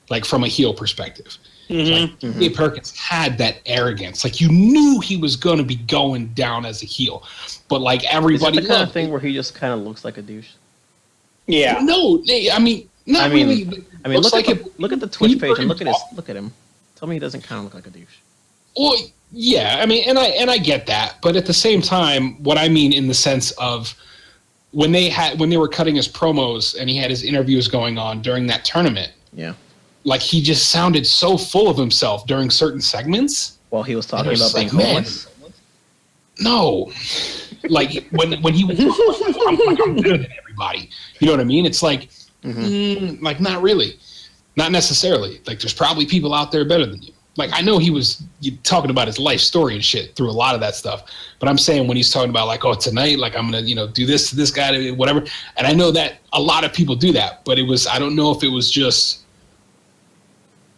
like from a heel perspective. Like Mhm. Dave Perkins had that arrogance. Like you knew he was going to be going down as a heel, but like Is everybody it the kind of loved thing it. where he just kind of looks like a douche? Yeah. No, I mean, not I mean, really. I mean, Looks look like at the when Twitch you page and heard look at him. Tell me he doesn't kind of look like a douche. Well, yeah, I mean, and I get that, but at the same time, what I mean in the sense of when they were cutting his promos and he had his interviews going on during that tournament, Yeah. like he just sounded so full of himself during certain segments. While he was talking And about it's being like, man, homeless. No, like when he was I'm better than everybody. You know what I mean? It's like, like not really, not necessarily. Like there's probably people out there better than you. Like I know he was talking about his life story and shit through a lot of that stuff, but I'm saying when he's talking about like, oh, tonight, like I'm gonna do this to this guy, whatever. And I know that a lot of people do that, but I don't know if it was just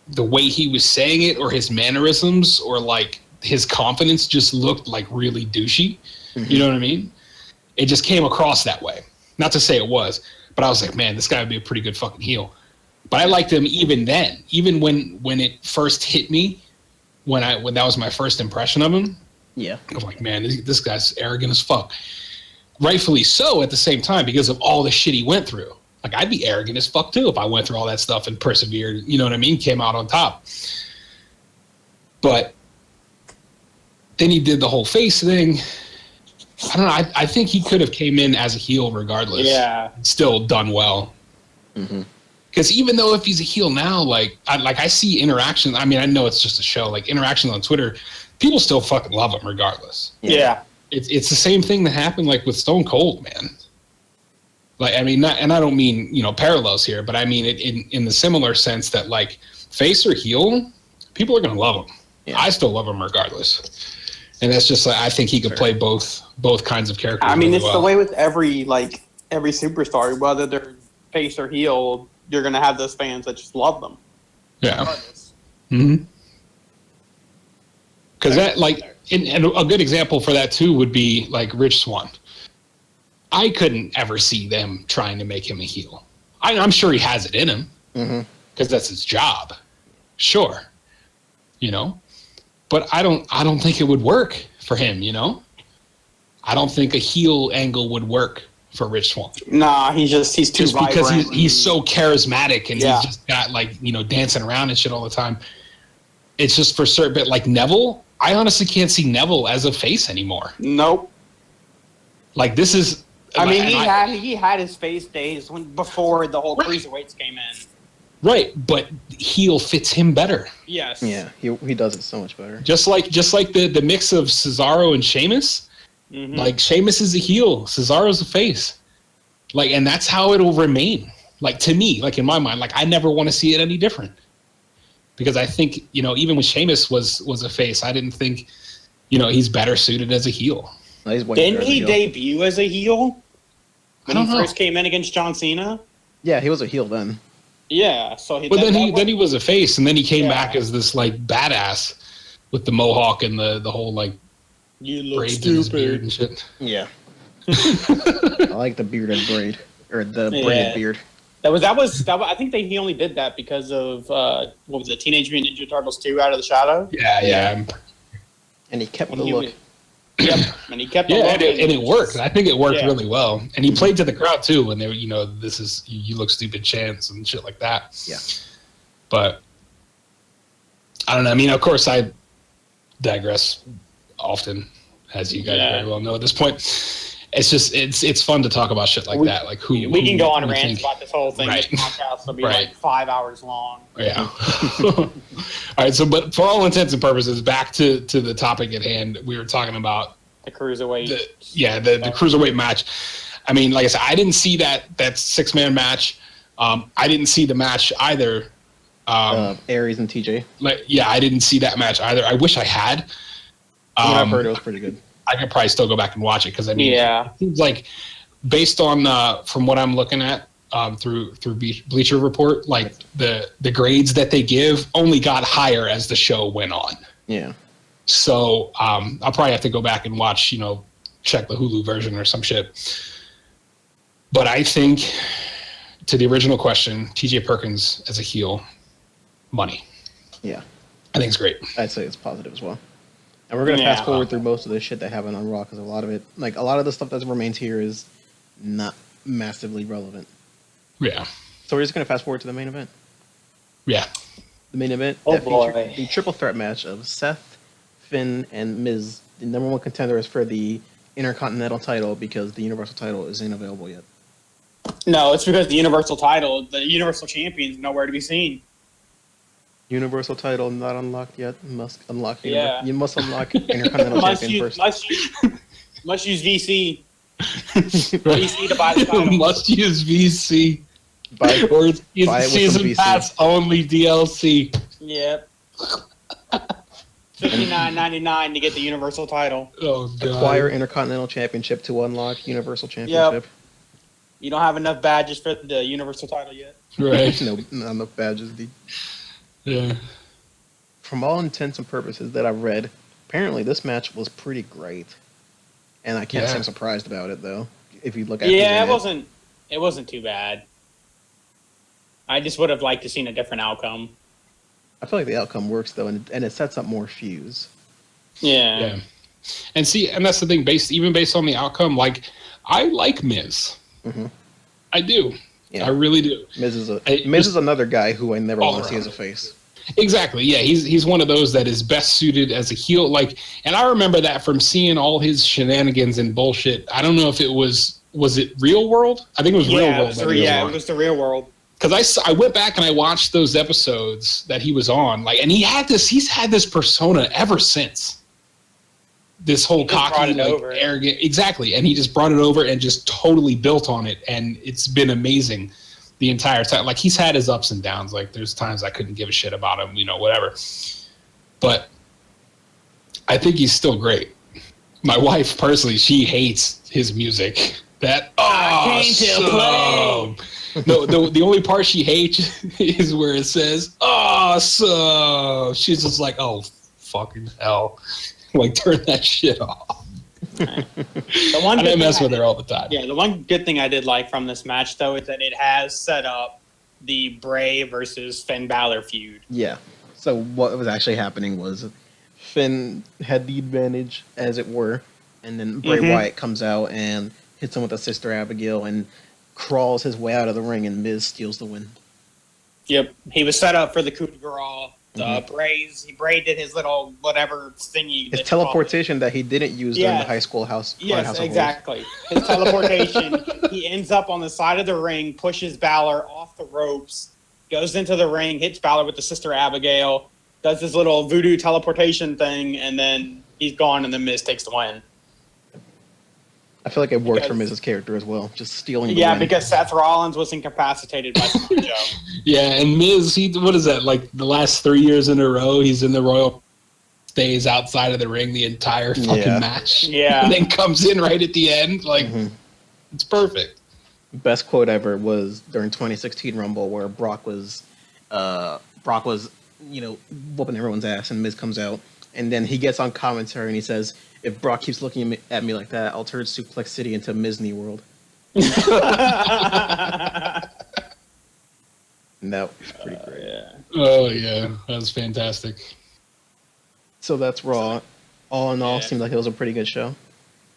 the way he was saying it or his mannerisms or like his confidence just looked like really douchey. You know what I mean? It just came across that way. Not to say it was, but I was like, man, this guy would be a pretty good fucking heel. But I liked him even then, even when it first hit me, when that was my first impression of him. Yeah. I was like, man, this guy's arrogant as fuck. Rightfully so at the same time because of all the shit he went through. Like I'd be arrogant as fuck too if I went through all that stuff and persevered. You know what I mean? Came out on top. But then he did the whole face thing. I don't know. I think he could have came in as a heel regardless. Yeah. Still done well. Because even though if he's a heel now, I see interactions. I mean, I know it's just a show. Like interactions on Twitter, people still fucking love him regardless. Yeah. It's the same thing that happened like with Stone Cold, man. Like I mean, and I don't mean parallels here, but I mean it in the similar sense that like face or heel, people are gonna love him. Yeah. I still love him regardless, and that's just like I think he could play both kinds of characters. I mean, really it's well. the way with every superstar, whether they're face or heel, you're gonna have those fans that just love them. Yeah. Regardless. Because that and a good example for that too would be like Rich Swann. I couldn't ever see them trying to make him a heel. I'm sure he has it in him because that's his job. Sure, but I don't think it would work for him. I don't think a heel angle would work for Rich Swann. Nah, he's too Just vibrant. because he's so charismatic and Yeah. he's just got dancing around and shit all the time. It's just for certain, but like Neville, I honestly can't see Neville as a face anymore. Nope. Like this is. I mean, and he had his face days before the whole Right. cruiserweights came in. Right, but heel fits him better. Yes. Yeah. He does it so much better. Just like the mix of Cesaro and Sheamus. Mhm. Like Sheamus is a heel, Cesaro's a face. Like, and that's how it'll remain. Like to me, like in my mind, like I never want to see it any different. Because I think even when Sheamus was a face, I didn't think he's better suited as a heel. No, he's way Didn't better he as a heel. debut as a heel when I he don't know. first came in against John Cena? Yeah, he was a heel then. Yeah. So But then he was a face, and then he came Yeah. back as this like badass with the mohawk and the whole like you look braids in his beard stupid. and shit. Yeah. I like the bearded braid or the Yeah. braided beard. That was. I think he only did that because of what was it? Teenage Mutant Ninja Turtles 2: Out of the Shadow. Yeah. And he kept When the he look. was- Yep, and he kept. Yeah, the and look it worked. I think it worked Yeah. really well. And he played to the crowd too when they were, this is you look stupid chants and shit like that. Yeah. But I don't know. I mean, of course, I digress often, as you guys very well know at this point. It's just it's fun to talk about shit like that. Like We can go on who rants about this whole thing. Right. This podcast will be Right. like 5 hours long. Yeah. All right. So, but for all intents and purposes, back to the topic at hand, we were talking about The cruiserweight. the cruiserweight match. I mean, like I said, I didn't see that 6-man match. I didn't see the match either. Aries and TJ. I didn't see that match either. I wish I had. From what I've heard, it was pretty good. I could probably still go back and watch it because I mean, Yeah. it seems like based on from what I'm looking at through Bleacher Report, like the grades that they give only got higher as the show went on. Yeah. So I'll probably have to go back and watch, check the Hulu version or some shit. But I think, to the original question, TJ Perkins as a heel, money. Yeah, I think it's great. I'd say it's positive as well. And we're gonna fast forward through most of the shit that happened on Raw because a lot of it, like a lot of the stuff that remains here, is not massively relevant. Yeah. So we're just gonna fast forward to the main event. Yeah. The main event that featured the triple threat match of Seth, Finn, and Miz. The number one contenders for the Intercontinental title because the Universal title isn't available yet. No, it's because the Universal Champion's nowhere to be seen. Universal title not unlocked yet. Must unlock. Yeah. You must unlock Intercontinental Champion first. Must use VC. VC to buy the title. Must use VC. Buy Or it with some season VC. pass only DLC. Yep. $59.99 to get the Universal title. Oh god. Acquire Intercontinental Championship to unlock Universal Championship. You don't have enough badges for the Universal title yet. Right. No, not enough badges. Yeah. From all intents and purposes that I've read, apparently this match was pretty great, and I can't say I'm surprised about it though. If you look at it wasn't too bad. I just would have liked to seen a different outcome. I feel like the outcome works though, and it sets up more feuds. Yeah. Yeah. And see, and that's the thing. Based on the outcome, like I like Miz. Mm-hmm. I do. Yeah. I really do. Miz is another guy who I never want to see as a face. Exactly. Yeah, he's one of those that is best suited as a heel. Like, and I remember that from seeing all his shenanigans and bullshit. I don't know if it was it Real World? I think it was Real World. It was the Real World. Because I went back and I watched those episodes that he was on, like, and he's had this persona ever since. This whole cocky, like, arrogant, exactly, and he just brought it over and just totally built on it, and it's been amazing the entire time. Like, he's had his ups and downs. Like, there's times I couldn't give a shit about him, whatever. But I think he's still great. My wife, personally, she hates his music. That I came to play. No, the only part she hates is where it says "awesome." She's just like, "Oh, fucking hell!" Like, turn that shit off. I don't mess with her all the time. Yeah, the one good thing I did like from this match, though, is that it has set up the Bray versus Finn Balor feud. Yeah. So what was actually happening was Finn had the advantage, as it were, and then Bray Wyatt comes out and hits him with a Sister Abigail and crawls his way out of the ring, and Miz steals the win. Yep, he was set up for the coup de grace. Bray did his little whatever thingy. His teleportation that he didn't use during the high school house. Yes, exactly. His teleportation. He ends up on the side of the ring, pushes Balor off the ropes, goes into the ring, hits Balor with the Sister Abigail, does this little voodoo teleportation thing, and then he's gone, and then Miz takes the win. I feel like it worked for Miz's character as well, just stealing the win. Because Seth Rollins was incapacitated by Samoa Joe. Yeah, and Miz, what is that, like the last 3 years in a row, he's in the Royal, stays outside of the ring the entire fucking match. Yeah. And then comes in right at the end. Like, it's perfect. Best quote ever was during 2016 Rumble where Brock was whooping everyone's ass, and Miz comes out, and then he gets on commentary and he says, "If Brock keeps looking at me like that, I'll turn Suplex City into Mizney World." And that was pretty great. Oh, yeah. That was fantastic. So that's Raw. All in all, seemed like it was a pretty good show.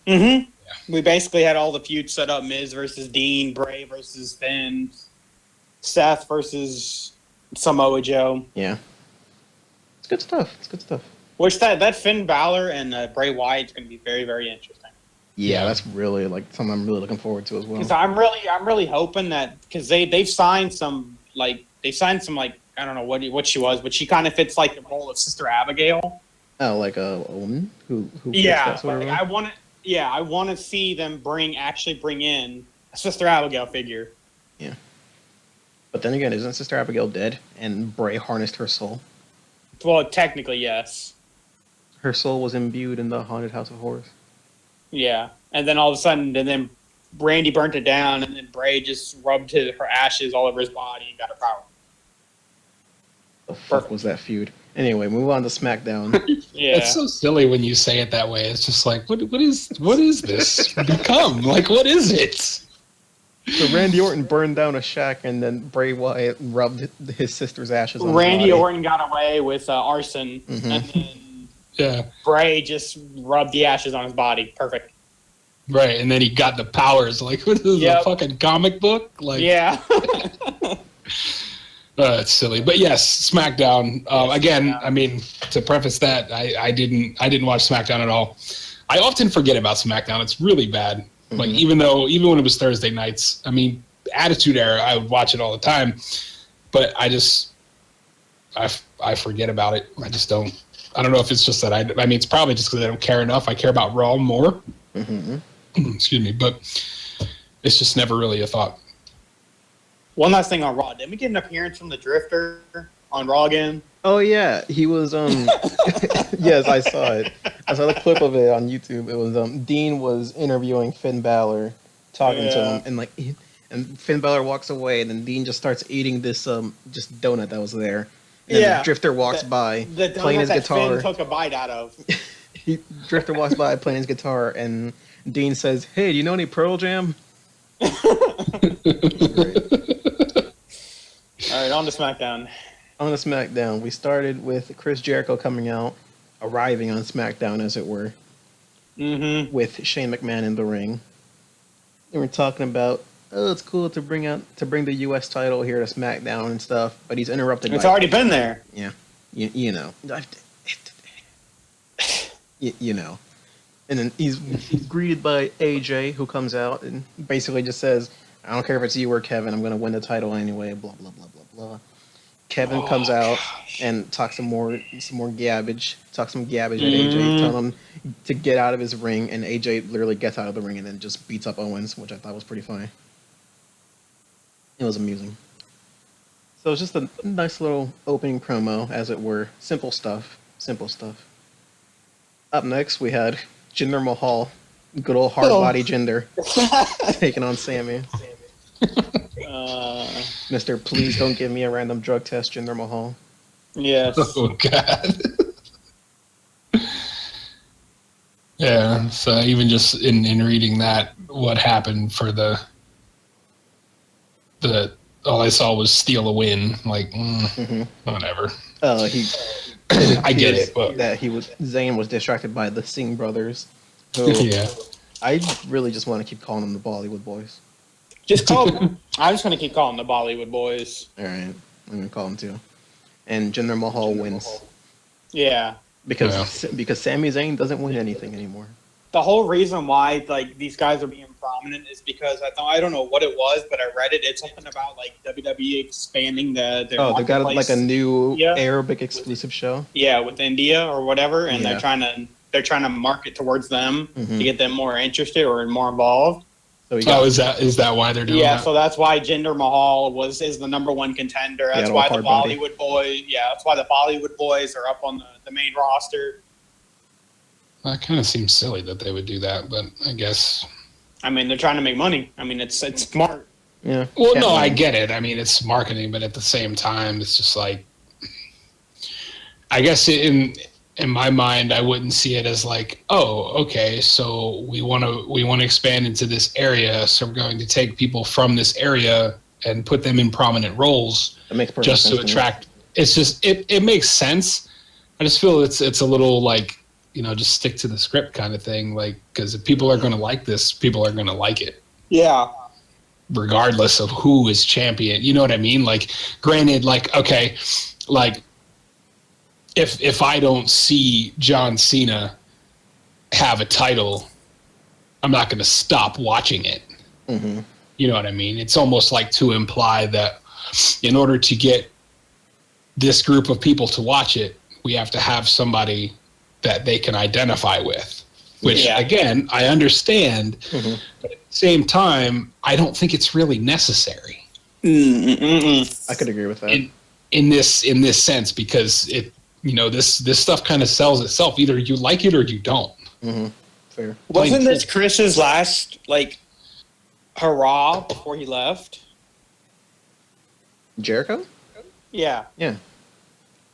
Mm-hmm. Yeah. We basically had all the feuds set up. Miz versus Dean, Bray versus Finn, Seth versus Samoa Joe. Yeah. It's good stuff. Which that Finn Balor and Bray Wyatt is going to be very, very interesting. Yeah, that's really something I'm really looking forward to as well. Because I'm really hoping that because they've signed some I don't know what she was, but she kind of fits like the role of Sister Abigail. Oh, like a woman who yeah, I want to see them bring in a Sister Abigail figure. Yeah. But then again, isn't Sister Abigail dead and Bray harnessed her soul? Well, technically, yes. Her soul was imbued in the haunted House of Horrors. Yeah, and then all of a sudden, Randy burnt it down, and then Bray just rubbed her ashes all over his body and got her power. The fuck was that feud? Anyway, move on to SmackDown. Yeah, it's so silly when you say it that way. It's just like, what is this become? Like, what is it? So Randy Orton burned down a shack, and then Bray Wyatt rubbed his sister's ashes on Randy his body. Orton got away with arson, Mhm. and then Yeah, Bray just rubbed the ashes on his body. Perfect. right. And then he got the powers. Like, what is this, Yep. a fucking comic book? Like, Yeah. It's silly. But yes, SmackDown. Again, SmackDown. I mean, to preface that, I didn't watch SmackDown at all. I often forget about SmackDown. It's really bad. Like, even when it was Thursday nights, I mean, Attitude Era, I would watch it all the time. But I forget about it. I just don't. I don't know if it's just that I mean, it's probably just because I don't care enough. I care about Raw more. Excuse me, but it's just never really a thought. One last thing on Raw. Didn't we get an appearance from the Drifter on Raw again? Oh yeah, he was. Yes, I saw it. I saw the clip of it on YouTube. It was Dean was interviewing Finn Balor, talking to him, and Finn Balor walks away, and then Dean just starts eating this just donut that was there. And the Drifter walks by, The playing donut his that guitar. Finn took a bite out of. Drifter walks by playing his guitar, and Dean says, "Hey, do you know any Pearl Jam?" Great. All right, on to SmackDown. On the SmackDown, we started with Chris Jericho coming out, arriving on SmackDown, as it were, with Shane McMahon in the ring. And we're talking about, oh, it's cool to bring the U.S. title here to SmackDown and stuff, but he's interrupted. It's already been there. Yeah, you know, you know. And then he's greeted by AJ, who comes out and basically just says, "I don't care if it's you or Kevin, I'm going to win the title anyway." Blah blah blah blah blah. Kevin comes out and talks some more gabbage. Talks some gabbage at AJ, telling him to get out of his ring, and AJ literally gets out of the ring and then just beats up Owens, which I thought was pretty funny. It was amusing. So it's just a nice little opening promo, as it were. Simple stuff. Simple stuff. Up next, we had Jinder Mahal, good old hard body Jinder, taking on Sami. Mr. Please don't give me a random drug test, Jinder Mahal. Yes. Oh God. Yeah. So even just in reading that, what happened for the all I saw was steal a win. Like, whatever. He. I get it, but that Zayn was distracted by the Singh brothers. Who yeah. I really just want to keep calling them the Bollywood boys. Just call them. I'm just going to keep calling them the Bollywood boys. All right, I'm gonna call them too. And Jinder Mahal wins Yeah. because Sami Zayn doesn't win anything anymore. The whole reason why like these guys are being prominent is because I don't know what it was, but I read it. It's something about like WWE expanding their They got like a new Yeah. Arabic exclusive show. Yeah, with India or whatever, and Yeah. they're trying to market towards them to get them more interested or more involved. So Is that why they're doing that? So that's why Jinder Mahal is the number one contender. That's Yeah, why the hard body. Bollywood boys. Yeah, that's why the Bollywood boys are up on the main roster. That kind of seems silly that they would do that, but I guess. I mean, they're trying to make money. I mean, it's smart. Yeah. Well, Can't no, I win. get it. I mean, it's marketing, but at the same time, it's just like. I guess in my mind, I wouldn't see it as like, oh, okay, so we want to expand into this area, so we're going to take people from this area and put them in prominent roles. That makes perfect just sense to attract. It's just it makes sense. I just feel it's a little like, just stick to the script kind of thing, like, because if people are going to like this, people are going to like it. Yeah. Regardless of who is champion, you know what I mean? Like, granted, like, okay, like, if I don't see John Cena have a title, I'm not going to stop watching it. Mm-hmm. You know what I mean? It's almost like to imply that in order to get this group of people to watch it, we have to have somebody that they can identify with, which again, I understand, but at the same time, I don't think it's really necessary. I could agree with that. In this sense, because it, this stuff kind of sells itself. Either you like it or you don't. Mm-hmm. Fair. Wasn't this Chris's last hurrah before he left? Jericho? Yeah. Yeah.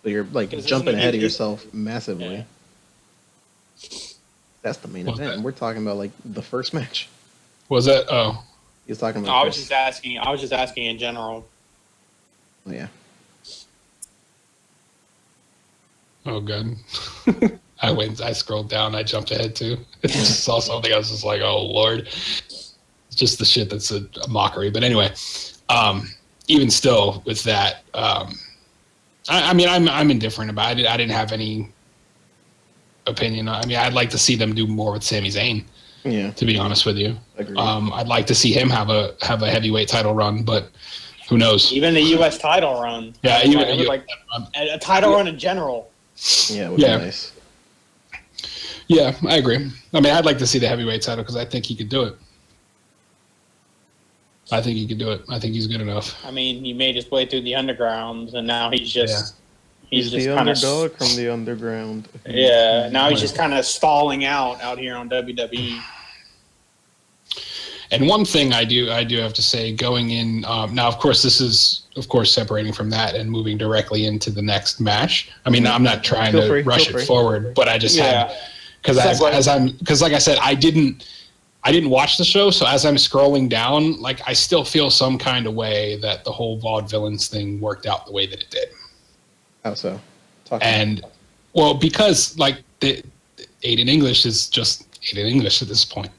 But you're like Because jumping isn't ahead he- of yourself massively. Yeah. That's the main What's event. that? We're talking about like the first match. Was that? Oh, He's talking about. I was Chris. just asking. I was just asking in general. Oh, yeah. Oh, good. I scrolled down. I jumped ahead too. Saw something. I was just like, oh Lord. It's just the shit that's a mockery. But anyway, even still with that, I mean, I'm indifferent about it. I didn't have any opinion. I mean, I'd like to see them do more with Sami Zayn. Yeah. To be honest with you, Agreed. I'd like to see him have a heavyweight title run, but who knows? Even the U.S. title run. Yeah, I would like a title run in general. Yeah, it would be nice. Yeah, I agree. I mean, I'd like to see the heavyweight title because I think he could do it. I think he could do it. I think he's good enough. I mean, he made his way through the underground, and now he's just He's just the kind underdog from the underground. Yeah, now he's just kind of stalling out here on WWE. And one thing I do have to say, going in now, of course, this is separating from that and moving directly into the next match. I mean, I'm not trying to rush it forward, but I just had because like I said, I didn't watch the show, so as I'm scrolling down, like I still feel some kind of way that the whole Vaudevillains thing worked out the way that it did. How so? Well, because like the Aiden English is just Aiden English at this point.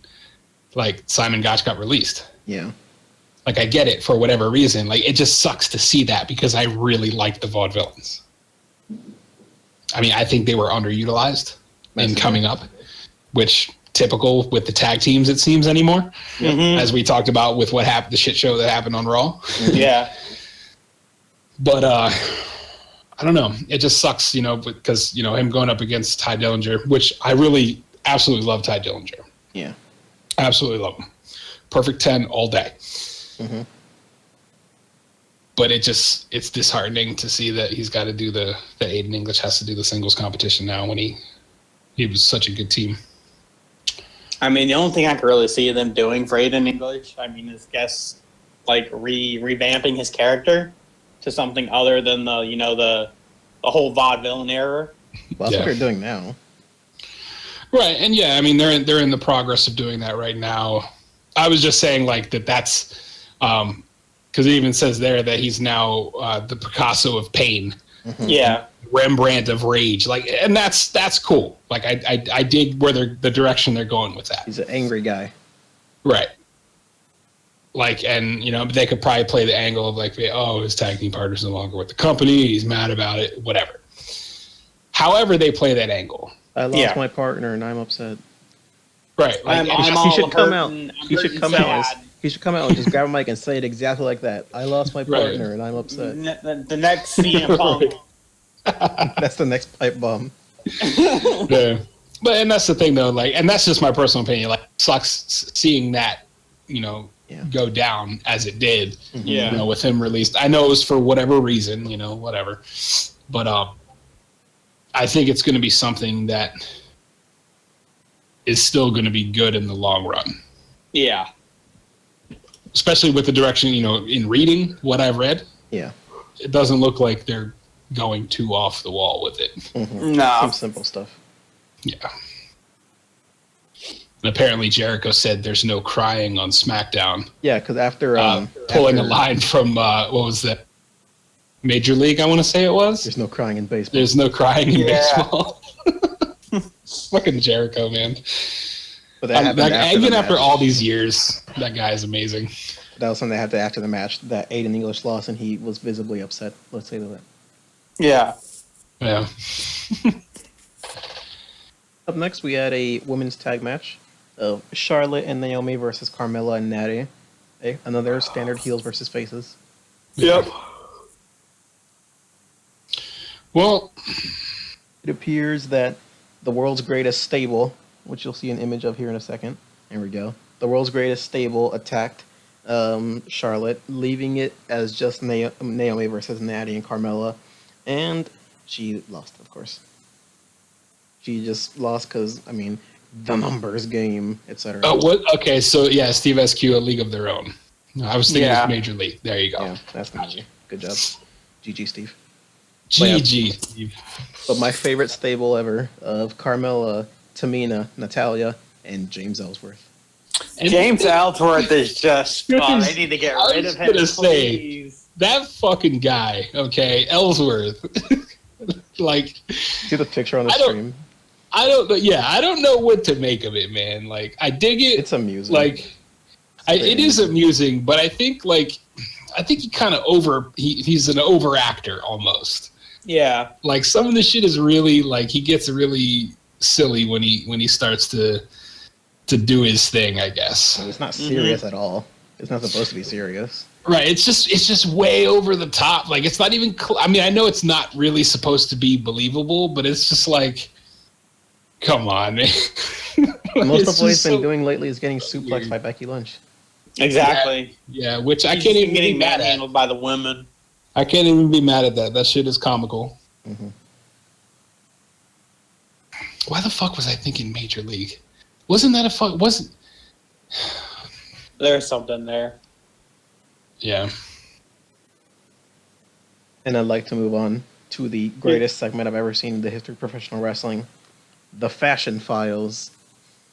Like Simon Gotch got released. Yeah. Like I get it for whatever reason. Like it just sucks to see that because I really like the Vaudevillains. I mean, I think they were underutilized in coming up, which typical with the tag teams it seems anymore. Mm-hmm. As we talked about with what happened, the shit show that happened on Raw. Yeah. But I don't know. It just sucks, because him going up against Ty Dillinger, which I really absolutely love Ty Dillinger. Yeah. Absolutely love him. Perfect 10 all day. Mm-hmm. But it's disheartening to see that he's got to do that Aiden English has to do the singles competition now when he was such a good team. I mean, the only thing I could really see them doing for Aiden English, I mean, is like revamping his character to something other than the whole vaudevillain era. Well, that's what they're doing now. Right, and yeah, I mean they're in the progress of doing that right now. I was just saying like that's because it even says there that he's now the Picasso of pain. Mm-hmm. Yeah, Rembrandt of rage, like, and that's cool. Like I dig where the direction they're going with that. He's an angry guy. Right. Like, and they could probably play the angle of like, oh, his tag team partner's no longer with the company, he's mad about it, whatever. However they play that angle. I lost my partner and I'm upset. Right. Like, he should come out. He should come out and just grab a mic and say it exactly like that. I lost my partner and I'm upset. The next CM Punk. That's the next pipe bomb. Yeah. But and that's the thing though, like, and that's just my personal opinion. Like, it sucks seeing that, go down as it did. Yeah. With him released. I know it was for whatever reason, whatever. But I think it's going to be something that is still going to be good in the long run. Yeah. Especially with the direction, in reading what I've read. Yeah. It doesn't look like they're going too off the wall with it. Mm-hmm. No. Some simple stuff. Yeah. And apparently Jericho said there's no crying on SmackDown. Yeah, because after pulling a line from what was that? Major League, I want to say it was. There's no crying in baseball. There's no crying in baseball. Fucking Jericho, man. But that happened even after all these years, that guy is amazing. That was something that happened after the match that Aiden English lost, and he was visibly upset. Let's say that. Yeah. Yeah. Up next, we had a women's tag match of Charlotte and Naomi versus Carmella and Natty. Another standard heels versus faces. Yep. Well, it appears that the world's greatest stable, which you'll see an image of here in a second. There we go. The world's greatest stable attacked Charlotte, leaving it as just Naomi versus Natty and Carmella. And she lost, of course. She just lost because, the numbers game, etc. Oh, what? Okay, so yeah, Steve SQ, A League of Their Own. I was thinking of Major League. There you go. Yeah, that's the movie. Good job. GG, Steve. GG, Steve. But my favorite stable ever of Carmella, Tamina, Natalia, and James Ellsworth. And James Ellsworth is just. Oh, they need to get I rid was of him. gonna say, Please. that fucking guy, okay, Ellsworth. Like, See the picture on the I don't- stream? I don't know. Yeah, I don't know what to make of it, man. Like, I dig it. It's amusing. Like, it is amusing, but I think he kind of he's an over actor almost. Yeah. Like, some of the shit is really, like, he gets really silly when he starts to do his thing, I guess. It's not serious at all. It's not supposed to be serious. Right. It's just way over the top. Like, it's not even. I mean, I know it's not really supposed to be believable, but it's just like, come on, man. Most of what he's so been doing lately is getting suplexed by Becky Lynch. Exactly. Yeah, which I He's can't even getting be mad at. manhandled by the women. I can't even be mad at that. That shit is comical. Mm-hmm. Why the fuck was I thinking Major League? Wasn't that a fuck? Wasn't. There's something there. Yeah. And I'd like to move on to the greatest segment I've ever seen in the history of professional wrestling, the Fashion Files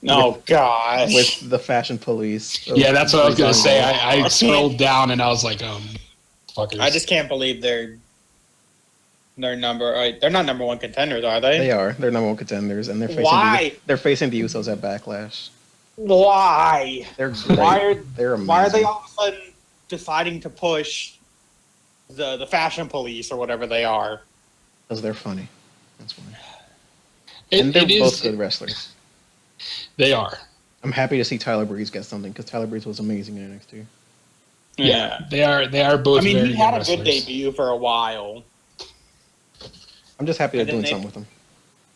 Oh, gosh. with the Fashion Police. Yeah, that's what I was gonna say. I Okay. scrolled down and I was like, fuckers. I just can't believe they're not number one contenders, are they? They are. They're number one contenders, and they're facing Why? they're facing the Usos at Backlash. Why? They're great. Why They're amazing. are they all of a sudden deciding to push the Fashion Police or whatever they are? Because they're funny. That's why. It- And they're it both is- good wrestlers. They are. I'm happy to see Tyler Breeze get something because Tyler Breeze was amazing in NXT. Yeah, they are both. I mean, very he had a wrestlers. good debut for a while. I'm just happy they're And then doing they- something with him.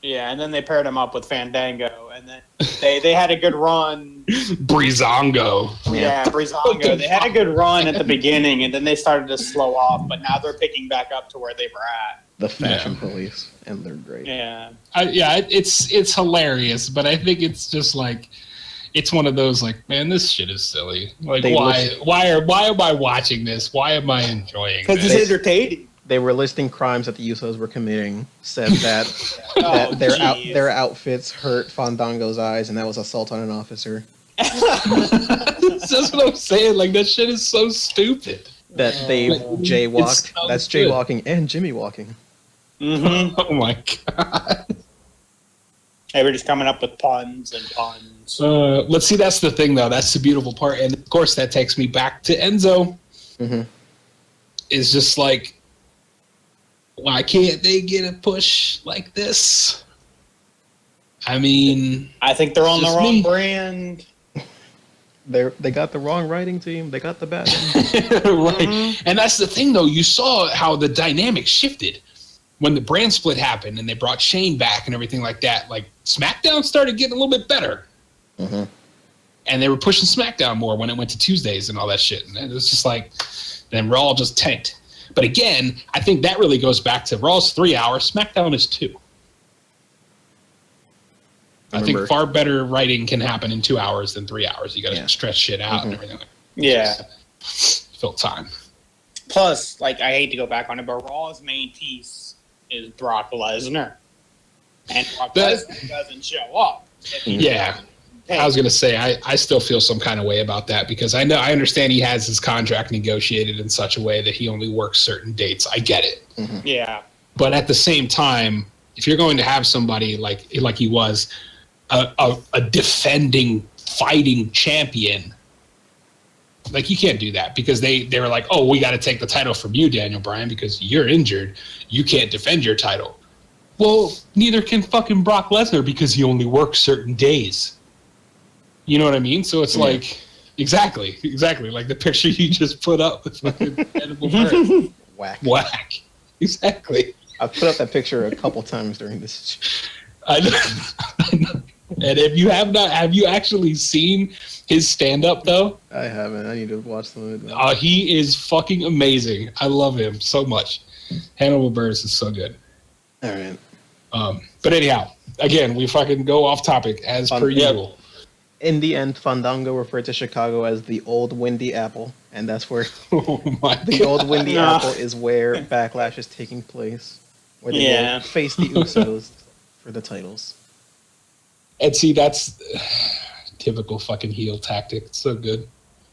Yeah, and then they paired him up with Fandango, and then they had a good run. Breezango. Yeah, Breezango. They had a good run at the beginning, and then they started to slow off, but now they're picking back up to where they were at. The Fashion Police, and they're great. Yeah. It's hilarious, but I think it's just like, it's one of those like, man, this shit is silly. Like, They why am I watching this? Why am I enjoying Because this? it's entertaining. They were listing crimes that the Usos were committing. Said that Oh, that their jeez. outfits hurt Fandango's eyes, and that was assault on an officer. That's what I'm saying. Like, that shit is so stupid. That they jaywalked. sounds That's good. jaywalking and Jimmy walking. Mm-hmm. Oh my god. They were just coming up with puns and puns. Let's see. That's the thing, though. That's the beautiful part, and of course, that takes me back to Enzo. Mm-hmm. Is just like, why can't they get a push like this? I mean, I think they're on the Just wrong me. brand. They got the wrong writing team. They got the bad one. right. Mhm. And that's the thing, though. You saw how the dynamic shifted when the brand split happened and they brought Shane back and everything like that. Like, SmackDown started getting a little bit better. Mm-hmm. And they were pushing SmackDown more when it went to Tuesdays and all that shit. And it was just like, then Raw just tanked. But again, I think that really goes back to Raw's 3 hours, SmackDown is 2. I think Remember- far better writing can happen in 2 hours than 3 hours. You got to Yeah. stretch shit out and Mhm. everything. Yeah. Fill time. Plus, like, I hate to go back on it, but Raw's main piece is Brock Lesnar. And Brock That- Lesnar doesn't show up. if he Yeah. doesn't I was pay. gonna say I still feel some kind of way about that because I understand he has his contract negotiated in such a way that he only works certain dates. I get it, Yeah. but at the same time, if you're going to have somebody like he was a defending fighting champion, like, you can't do that because they were like, oh, we got to take the title from you, Daniel Bryan, because you're injured. You can't defend your title. Well, neither can fucking Brock Lesnar because he only works certain days. You know what I mean? So it's like, exactly. Like the picture you just put up with fucking Edible Bird. Whack. Whack. Exactly. I've put up that picture a couple times during this. I know. And if you have not, have you actually seen his stand-up, though? I haven't. I need to watch some of it. He is fucking amazing. I love him so much. Hannibal Buress is so good. All right. But anyhow, again, we fucking go off topic as per Yeah. usual. In the end, Fandango referred to Chicago as the Old Windy Apple, and that's where Oh my the god. Old Windy Nah. Apple is where Backlash is taking place, where they Yeah. will face the Usos for the titles. And see, that's typical fucking heel tactic. It's so good.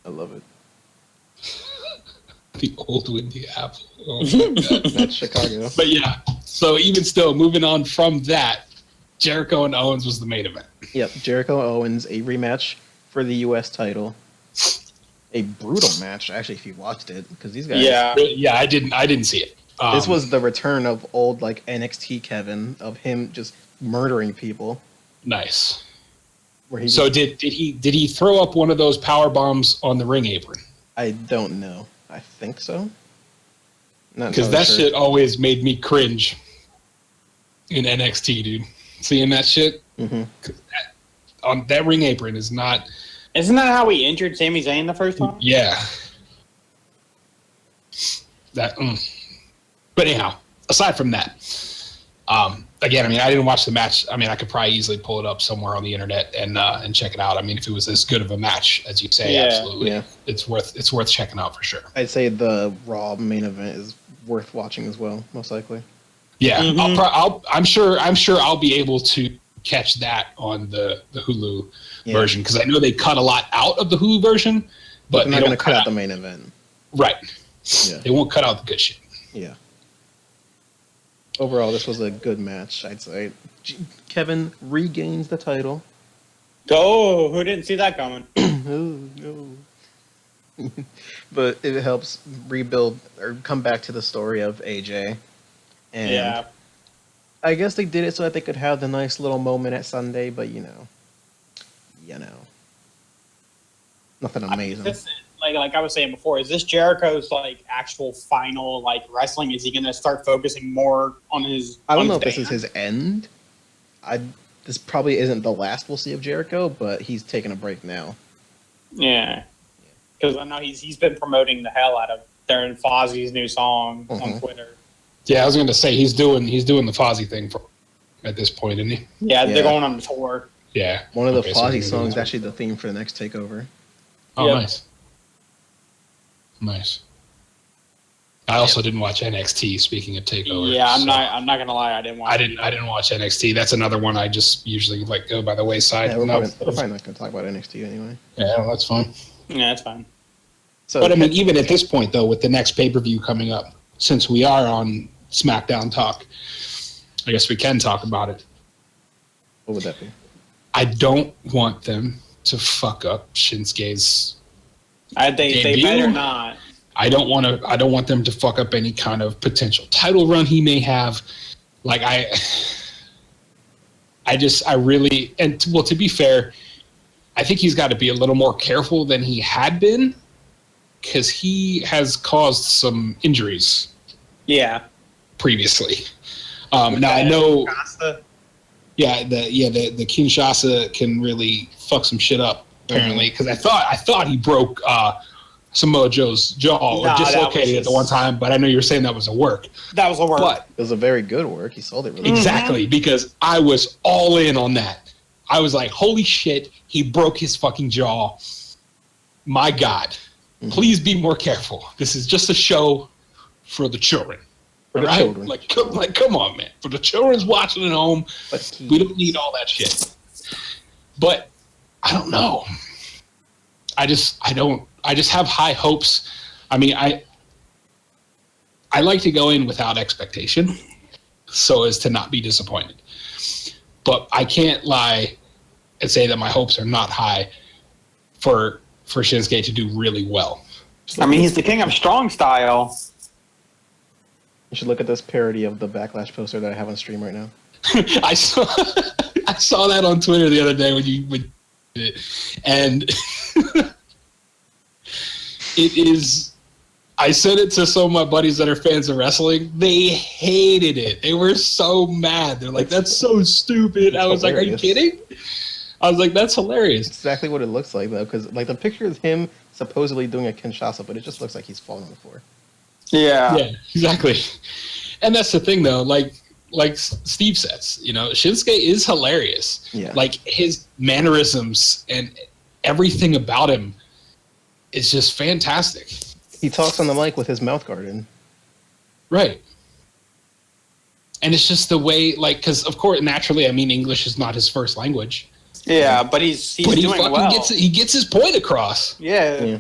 I love it. The old windy apple. Oh my God. That's Chicago. But yeah, so even still, moving on from that, Jericho and Owens was the main event. Yep, Jericho Owens, a rematch for the U.S. title. A brutal match, actually, if you watched it, because these guys. Yeah, I didn't see it. This was the return of old like NXT Kevin, of him just murdering people. Nice. Where he So did he throw up one of those power bombs on the ring apron? I don't know. I think so. Because that shit always made me cringe in NXT, dude. Seeing that shit on that ring apron is not. Isn't that how we injured Sami Zayn the first time? Yeah. That. But anyhow, aside from that, again, I mean, I didn't watch the match. I mean, I could probably easily pull it up somewhere on the internet and check it out. I mean, if it was as good of a match as you say, absolutely, yeah. it's worth checking out for sure. I'd say the Raw main event is worth watching as well, most likely. Yeah, I'm sure I'll be able to catch that on the Hulu version, because I know they cut a lot out of the Hulu version, but they're not going to cut out the main event. Right. Yeah. They won't cut out the good shit. Yeah. Overall, this was a good match, I'd say. Kevin regains the title. Oh, who didn't see that coming? No. But it helps rebuild or come back to the story of AJ. And I guess they did it so that they could have the nice little moment at Sunday, but you know. Nothing amazing. Like I was saying before, is this Jericho's like actual final like wrestling? Is he going to start focusing more on his? I don't know if this is his end. This probably isn't the last we'll see of Jericho, but he's taking a break now. Yeah, because I know he's been promoting the hell out of Darren Fozzie's new song on Twitter. Yeah, I was going to say he's doing the Fozzy thing at this point, isn't he? Yeah, they're going on the tour. Yeah, one of the Fozzy songs is actually the theme for the next takeover. Oh, nice. Nice. I also didn't watch NXT. Speaking of takeovers, yeah, I'm not gonna lie, I didn't watch. I didn't watch NXT. That's another one I just usually like go by the wayside. Yeah, we're probably not gonna talk about NXT anyway. Yeah, well, that's fine. Yeah, that's fine. So, but I mean, even at this point though, with the next pay-per-view coming up, since we are on SmackDown Talk, I guess we can talk about it. What would that be? I don't want them to fuck up Shinsuke's. They better not. I don't want them to fuck up any kind of potential title run he may have. Like I really, and to be fair, I think he's got to be a little more careful than he had been, because he has caused some injuries. Yeah. Previously. Now I know. The Kinshasa can really fuck some shit up. Apparently, because I thought he broke Samoa Joe's jaw or dislocated it at the one time, but I know you were saying that was a work. That was a work. But it was a very good work. He sold it really exactly, because I was all in on that. I was like, holy shit, he broke his fucking jaw. My God, please be more careful. This is just a show for the children. For the children. Like, come on, man. For the children's watching at home, we don't need all that shit. But I don't know. I just have high hopes. I mean, I like to go in without expectation so as to not be disappointed. But I can't lie and say that my hopes are not high for Shinsuke to do really well. I mean, he's the king of strong style. You should look at this parody of the Backlash poster that I have on stream right now. I saw that on Twitter the other day when you and it is. I sent it to some of my buddies that are fans of wrestling. They hated it. They were so mad. They're like, "That's so stupid." I was like, "Are you kidding?" I was like, "That's hilarious." It's exactly what it looks like though, because like the picture is him supposedly doing a Kinshasa, but it just looks like he's falling on the floor. Yeah. Yeah, exactly. And that's the thing though. Like Steve says, you know, Shinsuke is hilarious. Yeah. Like his mannerisms and everything about him is just fantastic. He talks on the mic with his mouth guard in. Right. And it's just the way, like, because of course, naturally, I mean, English is not his first language. Yeah, but he's but he doing fucking well. gets his point across. Yeah. Yeah.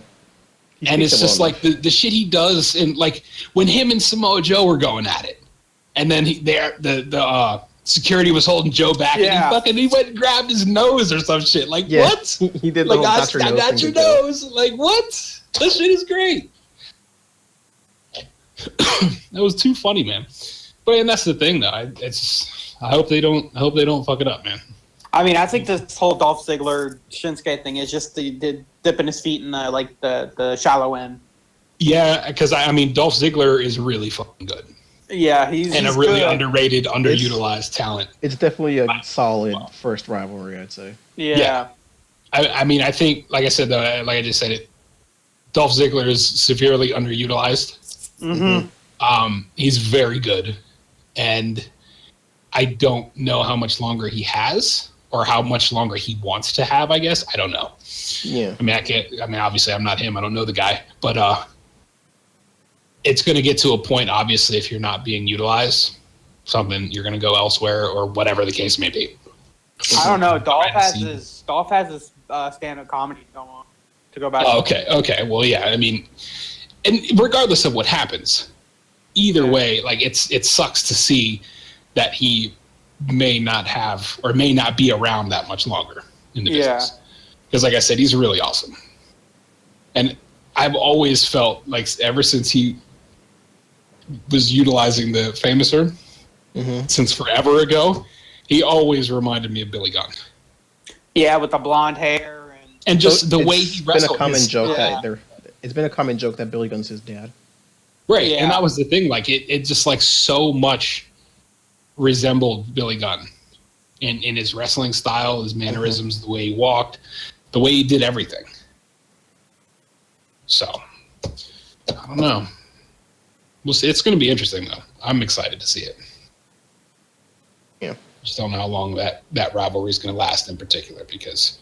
He And speaks it's it just well like the shit he does, and like when him and Samoa Joe were going at it, and then the security was holding Joe back, Yeah. and he went and grabbed his nose or some shit. Like Yeah, what? he did the Like whole I got your nose got thing your to Joe. nose. Like what? That shit is great. That was too funny, man. But and that's the thing, though. I hope they don't fuck it up, man. I mean, I think this whole Dolph Ziggler Shinsuke thing is just the dipping his feet in the shallow end. Yeah, because I mean, Dolph Ziggler is really fucking good. Yeah, he's a really good. underrated, underutilized talent. It's definitely a solid first rivalry, I'd say. Yeah. I mean, I think, like I said, though, like I just said it, Dolph Ziggler is severely underutilized. Mm-hmm. He's very good, and I don't know how much longer he has, or how much longer he wants to have. I guess I don't know. Yeah. I mean, I can't. I mean, obviously, I'm not him. I don't know the guy, but it's going to get to a point. Obviously, if you're not being utilized, something you're going to go elsewhere, or whatever the case may be. I don't know. Dolph has his stand-up comedy going on to go back. Oh, okay. Well, yeah. I mean, and regardless of what happens, either way, like it sucks to see that he may not have or may not be around that much longer in the business. Because, like I said, he's really awesome, and I've always felt like ever since he was utilizing the Famouser, since forever ago, he always reminded me of Billy Gunn. Yeah, with the blonde hair and just the way he wrestled. It's been a common joke that Billy Gunn's his dad. Right, Yeah. and that was the thing. Like it just like so much resembled Billy Gunn in his wrestling style, his mannerisms, the way he walked, the way he did everything. So I don't know. We'll see. It's going to be interesting though. I'm excited to see it. Yeah. Just don't know how long that rivalry is going to last in particular, because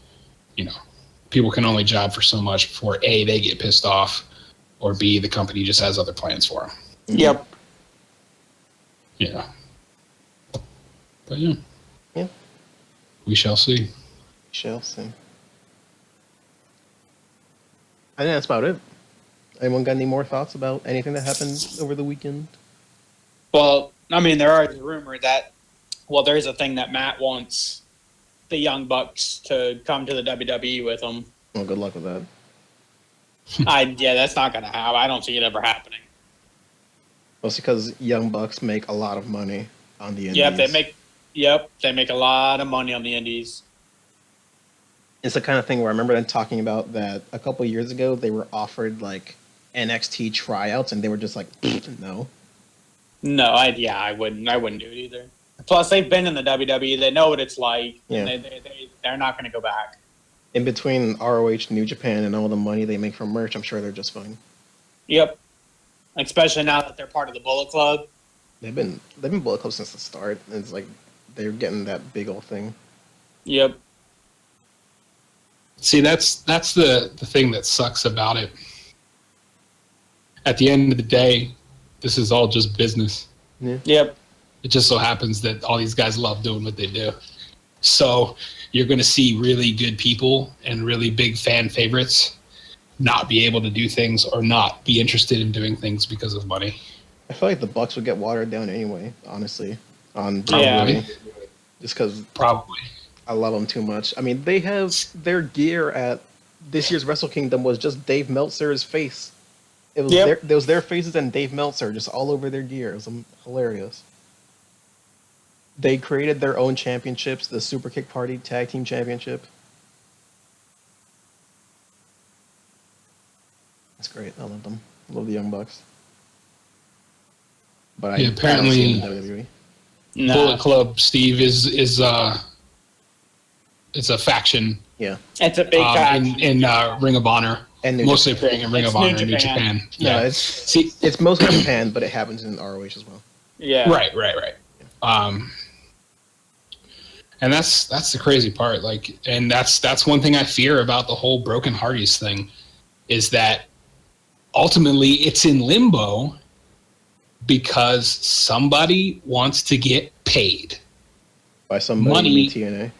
people can only job for so much before A, they get pissed off, or B, the company just has other plans for them. Yep. Yeah. But yeah. Yeah. We shall see. Shall see. I think that's about it. Anyone got any more thoughts about anything that happened over the weekend? Well, I mean, there are rumors that, there's a thing that Matt wants the Young Bucks to come to the WWE with him. Well, good luck with that. That's not going to happen. I don't see it ever happening. Well, it's because Young Bucks make a lot of money on the indies. They make a lot of money on the indies. It's the kind of thing where I remember them talking about that a couple years ago. They were offered like NXT tryouts, and they were just like, no. No, I wouldn't do it either. Plus, they've been in the WWE. They know what it's like. Yeah. And they're not going to go back. In between ROH, New Japan, and all the money they make from merch, I'm sure they're just fine. Yep. Especially now that they're part of the Bullet Club. They've been Bullet Club since the start. It's like they're getting that big old thing. Yep. See, that's the thing that sucks about it. At the end of the day, this is all just business. Yeah. Yep. It just so happens that all these guys love doing what they do. So you're going to see really good people and really big fan favorites not be able to do things or not be interested in doing things because of money. I feel like the Bucks would get watered down anyway, honestly. Probably. Just because Probably. I love them too much. I mean, they have their gear at this year's Wrestle Kingdom was just Dave Meltzer's face. It was their faces and Dave Meltzer just all over their gear. It was hilarious. They created their own championships, the Super Kick Party Tag Team Championship. That's great. I love them. I love the Young Bucks. But apparently, WWE. Bullet Club, Steve, is it's a faction. Yeah, it's a big faction in Ring of Honor, and mostly appearing in Ring of Honor and New Japan. Yeah, it's mostly Japan, but it happens in ROH as well. Yeah, right. And that's the crazy part. Like, and that's one thing I fear about the whole Broken Hardys thing, is that ultimately it's in limbo because somebody wants to get paid by somebody in TNA.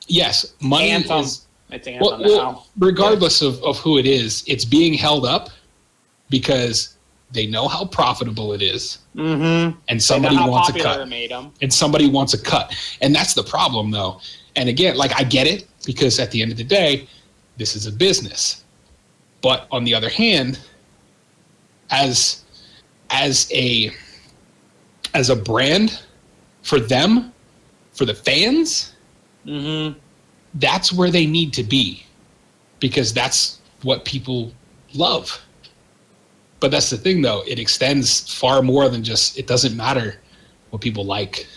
yes, money Anthem. is It's Anthem well, now. regardless of who it is, it's being held up because they know how profitable it is, Mm-hmm. and somebody how wants a popular cut. it made them. And somebody wants a cut. And that's the problem, though. And again, like, I get it, because at the end of the day, this is a business. But on the other hand, as a brand, for them, for the fans, Mm-hmm. that's where they need to be, because that's what people love. But that's the thing, though. It extends far more than just, it doesn't matter what people like,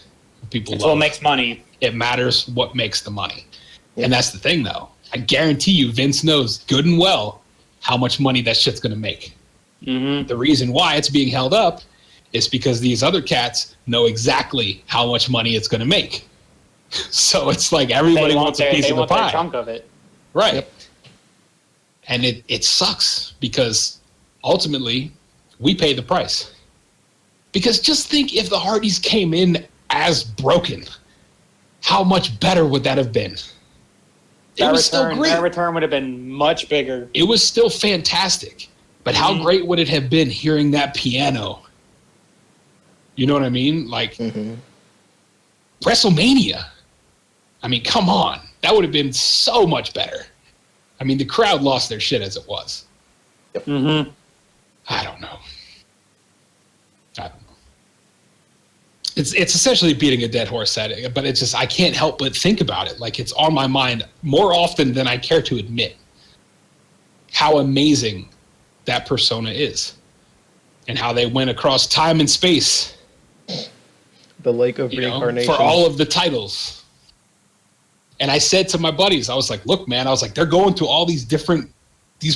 what people It's love. what makes money. It matters what makes the money. Yeah. And that's the thing, though. I guarantee you, Vince knows good and well how much money that shit's going to make. Mm-hmm. The reason why it's being held up is because these other cats know exactly how much money it's going to make. So it's like everybody wants a piece of the pie. Their chunk of it. Right. Yep. And it sucks because ultimately we pay the price. Because just think if the Hardys came in as broken, how much better would that have been? It was still great. That return would have been much bigger. It was still fantastic. But how great would it have been hearing that piano? You know what I mean? Like, WrestleMania. I mean, come on. That would have been so much better. I mean, the crowd lost their shit as it was. Yep. Mm-hmm. I don't know. It's essentially beating a dead horse at it, but it's just, I can't help but think about it. Like, it's on my mind more often than I care to admit how amazing that persona is and how they went across time and space. The Lake of Reincarnation. For all of the titles. And I said to my buddies, I was like, look, man, I was like, they're going through all these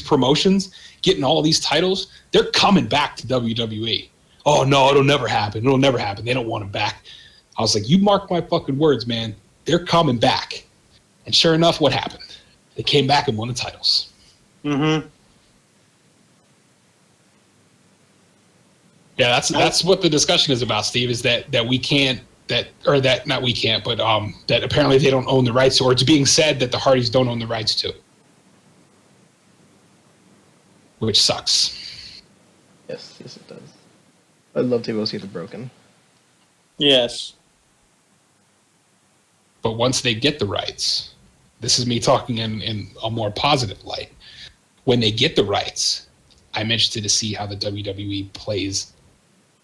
promotions, getting all these titles. They're coming back to WWE. Oh, no, it'll never happen. It'll never happen. They don't want him back. I was like, you mark my fucking words, man. They're coming back. And sure enough, what happened? They came back and won the titles. Mm-hmm. Yeah, that's what the discussion is about, Steve, is that we can't, that apparently they don't own the rights, or it's being said that the Hardys don't own the rights to it. Which sucks. Yes, it does. I'd love to go see the broken. Yes. But once they get the rights, this is me talking in a more positive light. When they get the rights, I'm interested to see how the WWE plays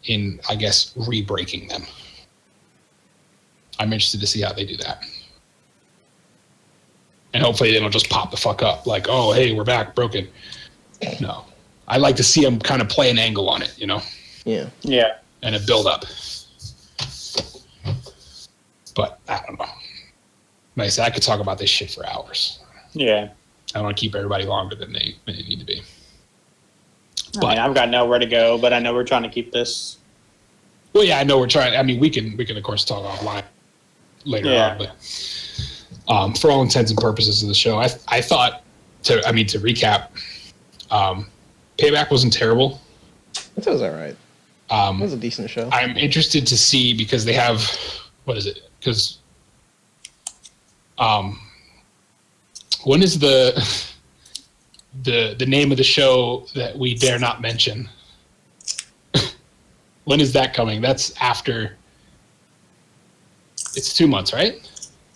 in, I guess, re-breaking them. I'm interested to see how they do that. And hopefully they don't just pop the fuck up like, oh, hey, we're back, broken. No. I like to see them kind of play an angle on it, you know? Yeah. Yeah. And a build up. But I don't know. Like I said, I could talk about this shit for hours. Yeah. I don't want to keep everybody longer than they need to be. I mean, I've got nowhere to go, but I know we're trying to keep this. Well, yeah, I know we're trying. I mean, we can of course talk offline later on, but for all intents and purposes of the show, I thought to recap, Payback wasn't terrible. It was all right. It was a decent show. I'm interested to see because they have, what is it? Because when is the name of the show that we dare not mention? When is that coming? That's after. It's 2 months, right?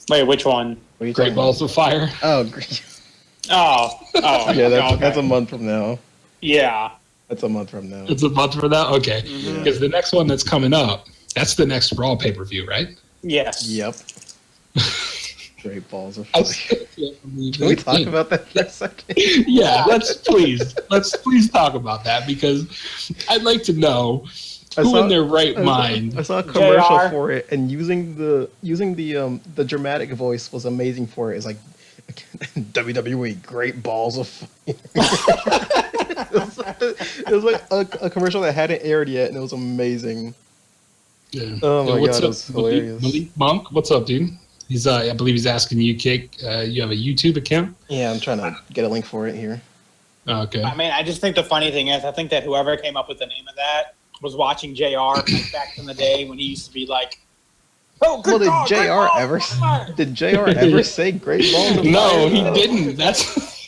Wait, which one? What are you Great talking Balls about? of Fire. Oh, great. Oh. Yeah, okay. that's a month from now. Yeah. That's a month from now. It's a month from now? Okay. Mhm. Because the next one that's coming up, that's the next Raw pay-per-view, right? Yes. Yep. Great balls of fire. Can Can we talk about that for a second? Yeah, let's please talk about that because I'd like to know who in their right mind. I saw a commercial JR. for it, and using the dramatic voice was amazing for it. It's like WWE, great balls of fire. It was like a commercial that hadn't aired yet, and it was amazing. Yeah. Oh my What's god, up, it was hilarious. Malik Monk, what's up, dude? He's I believe he's asking you, Cake. You have a YouTube account? Yeah, I'm trying to get a link for it here. Oh, okay. I mean, I just think the funny thing is, I think that whoever came up with the name of that was watching JR like back in the day when he used to be like, Oh, good Well, God, great balls. did JR ever say great balls of No, fire? he didn't.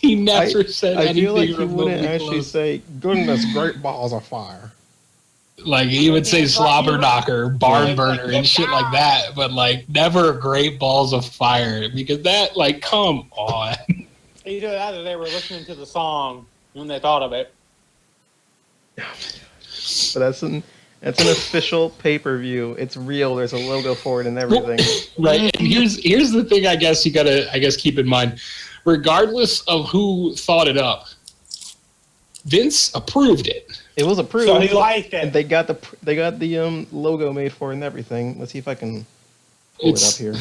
He never said I anything feel like he remotely wouldn't actually close. say, goodness, great balls of fire. Like, he would say slobber knocker, barn burner, and shit like that, but, like, never great balls of fire, because that, like, come on. Either that or they were listening to the song when they thought of it. But that's an official pay-per-view. It's real. There's a logo for it and everything. Right. And here's the thing I guess you gotta keep in mind. Regardless of who thought it up, Vince approved it. It was approved. So he liked it. And they got the logo made for it and everything. Let's see if I can pull it up here.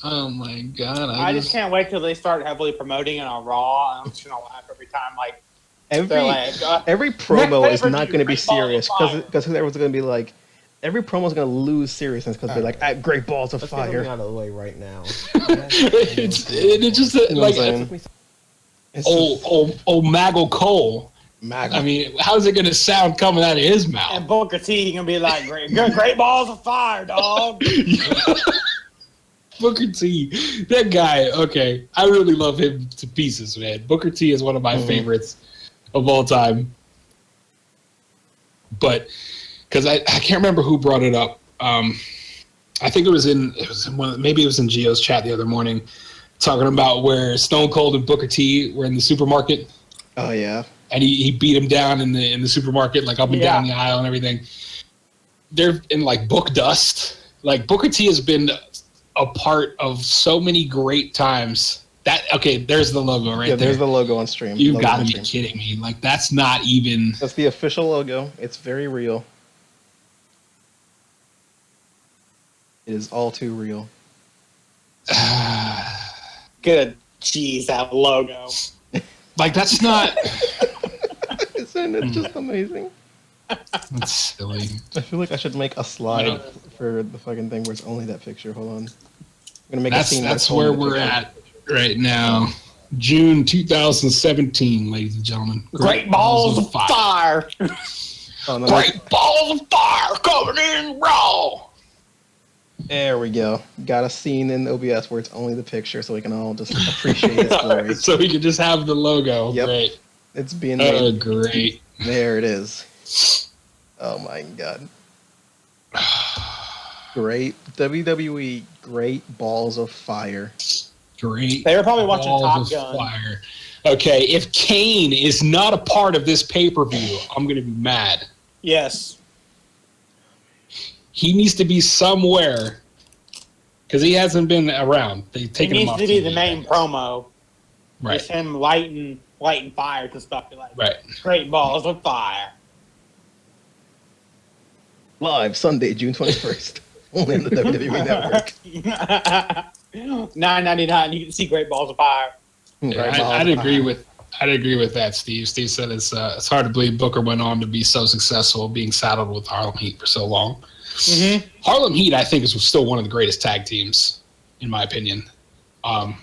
Oh my god. I just can't wait till they start heavily promoting it on Raw. I'm just gonna laugh every time. Like Every promo is not going to be Great Balls of serious Fire. because everyone's going to be like, every promo is going to lose seriousness because they're like, at great balls of Let's get fire. something out of the way right now. it's just You know like what I'm saying? It's old Maggle Cole. Maggle. I mean, how's it gonna sound coming out of his And mouth? Booker T gonna be like, great balls of fire, dog. Booker T, that guy. Okay, I really love him to pieces, man. Booker T is one of my favorites of all time. But because I can't remember who brought it up. I think it was in Gio's chat the other morning, talking about where Stone Cold and Booker T were in the supermarket. Oh yeah. And he beat him down in the supermarket, like up and down the aisle and everything. They're in like book dust. Like Booker T has been a part of so many great times. There's the logo right there. There's the logo on stream. You've got to be kidding me. Like, that's not even... That's the official logo. It's very real. It is all too real. Good. Jeez, that logo. Like, that's not... Isn't it just amazing? That's silly. I feel like I should make a slide for the fucking thing where it's only that picture. Hold on. I'm gonna make a scene. That's where we're at right now. June 2017, ladies and gentlemen. Great balls of fire. Oh, no, Great balls of fire coming in raw. There we go. Got a scene in OBS where it's only the picture, so we can all just appreciate its glory. So we can just have the logo. Yep. Great. It's being made. Oh, great. There it is. Oh my god. Great WWE. Great balls of fire. Great. They were probably watching balls Top of Gun. Fire. Okay, if Kane is not a part of this pay-per-view, I'm going to be mad. Yes. He needs to be somewhere because he hasn't been around. They've He taken him needs off to be TV, the main promo. Right. Just him lighting fire to stuff. Like, Right. great balls of fire. Live Sunday, June 21st. Only on the WWE Network. $9.99. You can see great balls of fire. Yeah, I'd agree with that, Steve. Steve said it's hard to believe Booker went on to be so successful, being saddled with Harlem Heat for so long. Mm-hmm. Harlem Heat, I think, is still one of the greatest tag teams, in my opinion. I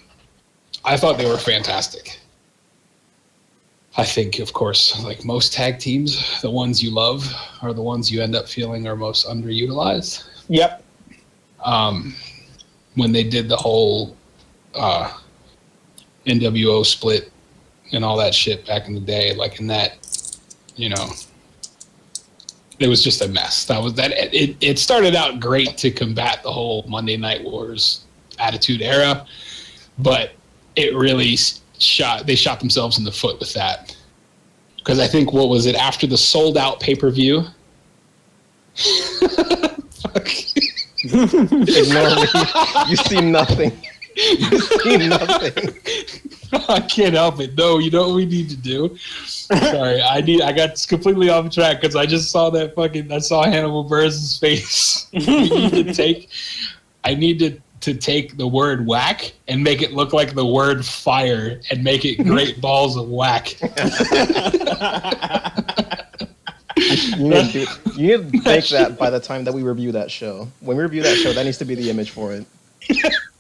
thought they were fantastic. I think, of course, like most tag teams, the ones you love are the ones you end up feeling are most underutilized. Yep. When they did the whole NWO split and all that shit back in the day, like in that, it was just a mess. It started out great to combat the whole Monday Night Wars Attitude Era, but it really they shot themselves in the foot with that. Because I think, what was it, after the sold out pay-per-view? Fuck. Ignore me. You see nothing. You see nothing. I can't help it. No, you know what we need to do? Sorry, I got completely off track because I just saw I saw Hannibal Buress' face. I need to take the word whack and make it look like the word fire and make it great balls of whack. You need to make that by the time that we review that show. When we review that show, that needs to be the image for it.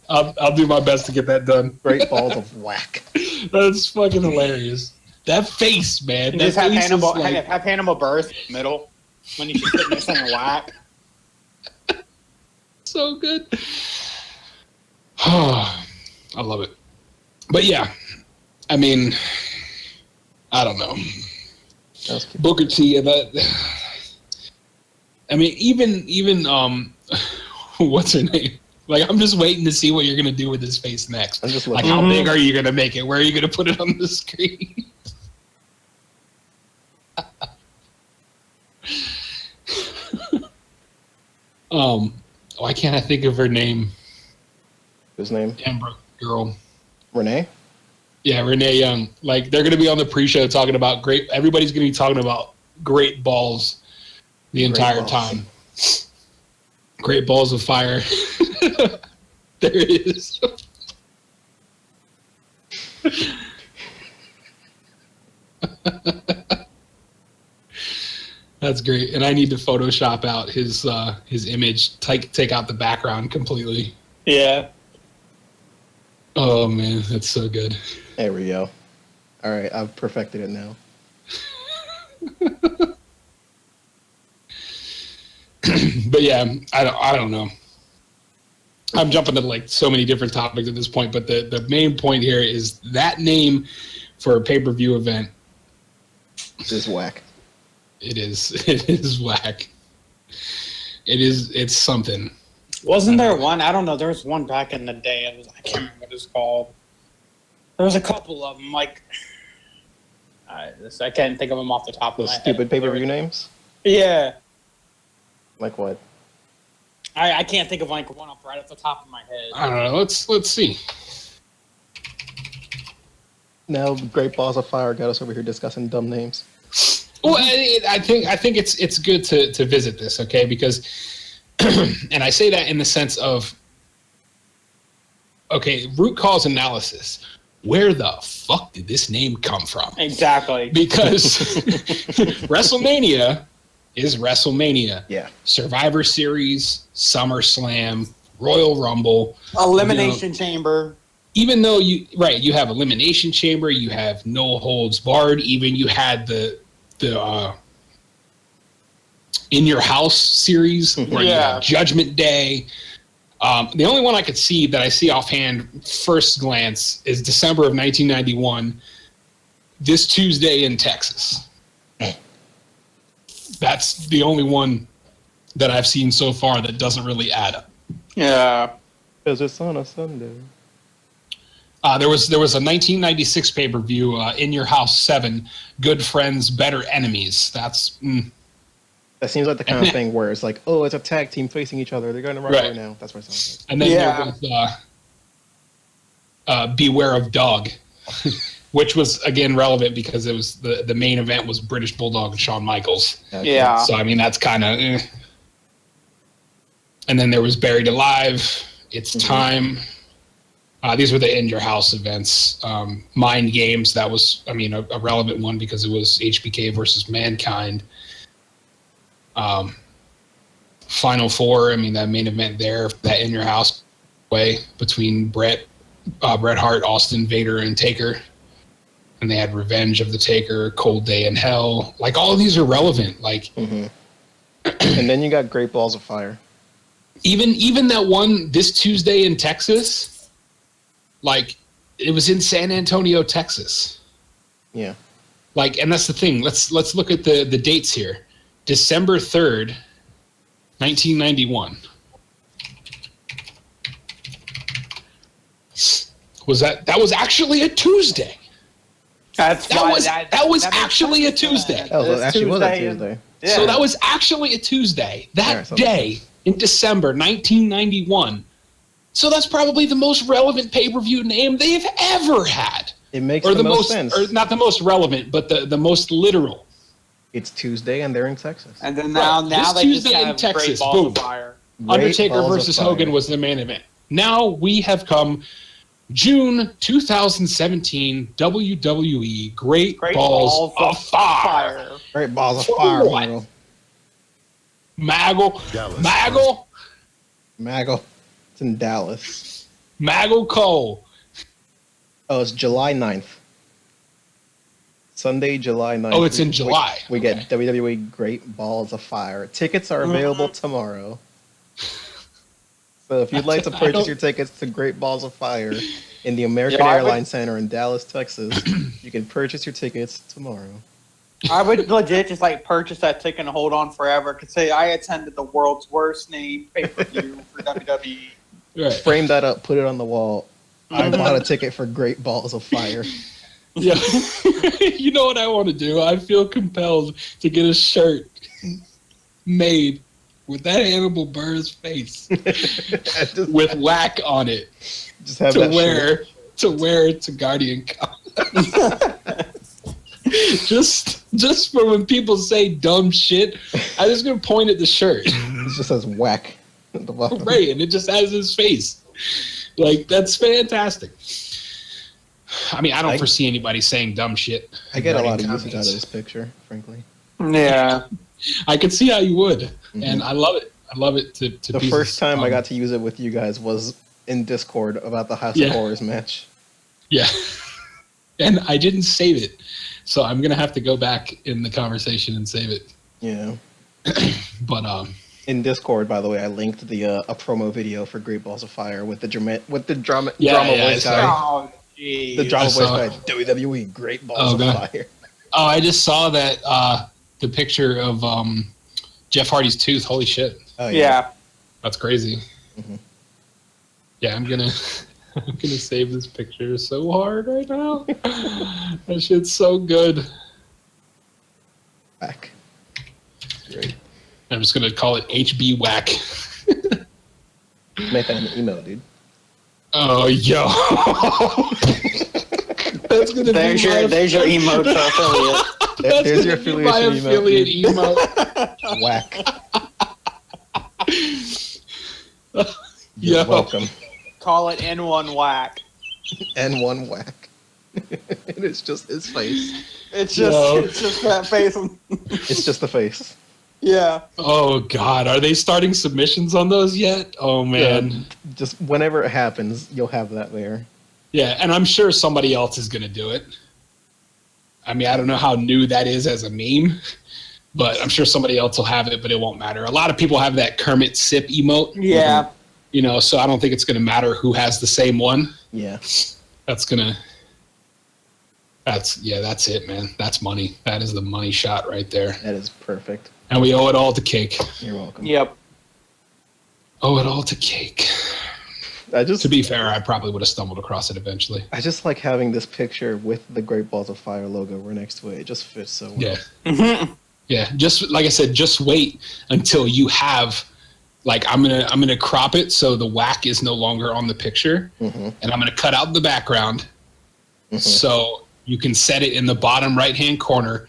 I'll do my best to get that done. Great balls of whack. That's fucking hilarious. That face, man. You That just have face Hannibal, is like, have Hannibal Buress in the middle when he's sitting there saying whack. So good. I love it. But yeah, I mean, I don't know. Booker T, I mean, even what's her name? Like, I'm just waiting to see what you're gonna do with his face next. I'm just like, looking. how big are you gonna make it? Where are you gonna put it on the screen? Why can't I think of her name? His name? Amber girl. Renee? Yeah, Renee Young. Like, they're going to be on the pre-show talking about everybody's going to be talking about great balls the entire time. Great balls of fire. There it is. That's great. And I need to Photoshop out his image, take out the background completely. Yeah. Oh, man, that's so good. There we go. All right, I've perfected it now. But yeah, I don't know. I'm jumping to like so many different topics at this point, but the main point here is that name for a pay-per-view event is whack. It is whack. It's something. Wasn't there one? I don't know. There was one back in the day. I can't remember what it's called. There was a couple of them. Like, I can't think of them off the top of my head. Stupid pay-per-view names? Yeah. Like what? I can't think of like one right off the top of my head. I don't know. Let's see. Now, Great Balls of Fire got us over here discussing dumb names. Well, I think it's good to visit this, okay? Because, and I say that in the sense of, okay, root cause analysis. Where the fuck did this name come from? Exactly. Because WrestleMania is WrestleMania. Yeah. Survivor Series, SummerSlam, Royal Rumble, Elimination Chamber. Even though you have Elimination Chamber, you have No Holds Barred, even you had the In Your House series where you have Judgment Day. The only one I could see that I see offhand first glance is December of 1991, this Tuesday in Texas. That's the only one that I've seen so far that doesn't really add up. Yeah. Because it's on a Sunday. There was a 1996 pay-per-view, In Your House 7, Good Friends, Better Enemies. That's... That seems like the kind of thing where it's like, oh, it's a tag team facing each other. They're going to run right now. That's what it sounds like. And then there was Beware of Dog, which was, again, relevant because it was the main event was British Bulldog and Shawn Michaels. Okay. Yeah. So, I mean, that's kind of... And then there was Buried Alive, It's Time... these were the In Your House events. Mind Games, that was, I mean, a relevant one because it was HBK versus Mankind. Final Four, I mean, that main event there, that In Your House way between Bret Hart, Austin, Vader, and Taker. And they had Revenge of the Taker, Cold Day in Hell. Like, all of these are relevant. Like, And then you got Great Balls of Fire. Even that one this Tuesday in Texas, like, it was in San Antonio, Texas. Yeah. Like, and that's the thing. Let's look at the dates here. December 3rd, 1991. That was actually a Tuesday. That was actually a Tuesday. Oh, actually was a Tuesday. Yeah. So that was actually a Tuesday. That day in December 1991. So that's probably the most relevant pay-per-view name they've ever had. It makes the most sense. Or not the most relevant, but the most literal. It's Tuesday and they're in Texas. And then now this they Tuesday just in have Texas, Great Balls boom. of Fire. Undertaker versus Hogan was the main event. Now we have come June 2017 WWE Great Balls of Fire. Great Balls of Fire. What? Maggle. It's in Dallas. Maggle Cole. Oh, it's July 9th. Sunday, July 9th. Oh, it's in July. We get WWE Great Balls of Fire. Tickets are available tomorrow. So if you'd like to purchase your tickets to Great Balls of Fire in the American Airlines Center in Dallas, Texas, you can purchase your tickets tomorrow. I would legit just like purchase that ticket and hold on forever. Could say I attended the world's worst name pay-per-view for WWE. Right. Frame that up, put it on the wall. I bought a ticket for Great Balls of Fire. Yeah. You know what I want to do? I feel compelled to get a shirt made with that Hannibal Buress face with whack on it Just have to that wear to Guardian Con. just for when people say dumb shit, I'm just gonna point at the shirt. It just says whack at the bottom. Right, and it just has his face. Like, that's fantastic. I mean, I don't foresee anybody saying dumb shit. I get a lot of usage out of this picture, frankly. Yeah. I could see how you would, and I love it. I love it to The pieces. first time I got to use it with you guys was in Discord about the House of Horrors match. Yeah. And I didn't save it, so I'm going to have to go back in the conversation and save it. Yeah. But in Discord, by the way, I linked the a promo video for Great Balls of Fire with the drama I voice saw guy. Oh, geez. The drama I voice saw guy, it. WWE Great Balls of Fire. Oh, I just saw that the picture of Jeff Hardy's tooth. Holy shit. Oh, Yeah. That's crazy. Mhm. Yeah, I'm gonna save this picture so hard right now. That shit's so good. Back. Great. I'm just gonna call it HB Whack. Make that an email, dude. Oh, yo. That's gonna There's be there's your emote affiliate. There's your gonna be my affiliate email. affiliate Whack. email. You're Yo. welcome. Call it N1 whack. N1 whack. And it's just his face. It's Yo. just that face. It's just the face. Yeah. Oh God, are they starting submissions on those yet? Oh man. Yeah, just whenever it happens, you'll have that there. Yeah, and I'm sure somebody else is gonna do it. I mean, I don't know how new that is as a meme, but I'm sure somebody else will have it, but it won't matter. A lot of people have that Kermit sip emote. Yeah. You know, so I don't think it's gonna matter who has the same one. Yeah. That's it, man. That's money. That is the money shot right there. That is perfect. And we owe it all to Cake. You're welcome. Yep. Owe it all to Cake. To be fair, I probably would have stumbled across it eventually. I just like having this picture with the Great Balls of Fire logo right next to it. It just fits so well. Yeah. Mm-hmm. Yeah. Just like I said, just wait until you have, like, I'm gonna crop it so the whack is no longer on the picture, Mm-hmm. and I'm gonna cut out the background so you can set it in the bottom right hand corner,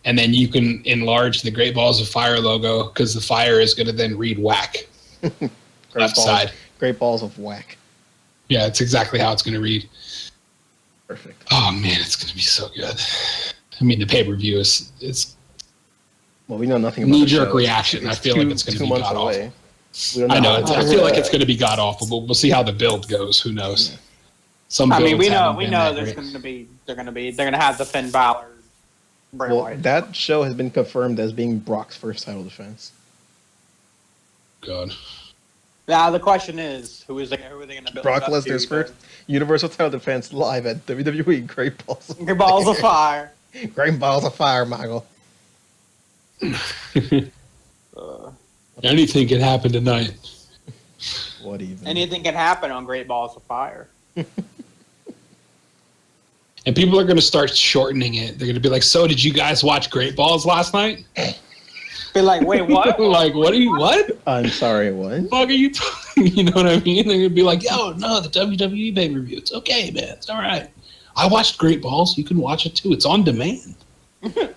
and then you can enlarge the Great Balls of Fire logo because the fire is gonna then read whack. Left side. Great Balls of Whack. Yeah, it's exactly how it's gonna read. Perfect. Oh man, it's gonna be so good. I mean, the pay-per-view is Well, we know nothing about knee-jerk the show. reaction. I feel like it's going to be months god away. awful. We don't I know. how I feel like it's going to be god awful, but we'll see how the build goes. Who knows? Yeah. I mean, we builds know haven't been there's that going to be they're going to have the Finn Balor. Bray Well, Wyatt. that show has been confirmed as being Brock's first title defense. great. God. Now the question is, who are they going to build? Brock up Lesnar's to? first Universal title defense live at WWE. Great Balls of Your balls of fire. Great Balls of Fire, Michael. Anything can happen tonight. What even? Anything can happen on Great Balls of Fire. And people are going to start shortening it. They're going to be like, "So, did you guys watch Great Balls last night?" Be like, wait, what? Like, what? I'm sorry, what? Fuck are you talking? You know what I mean? They're going to be like, "Yo, no, the WWE pay-per-view. It's okay, man. It's all right. I watched Great Balls. You can watch it too. It's on demand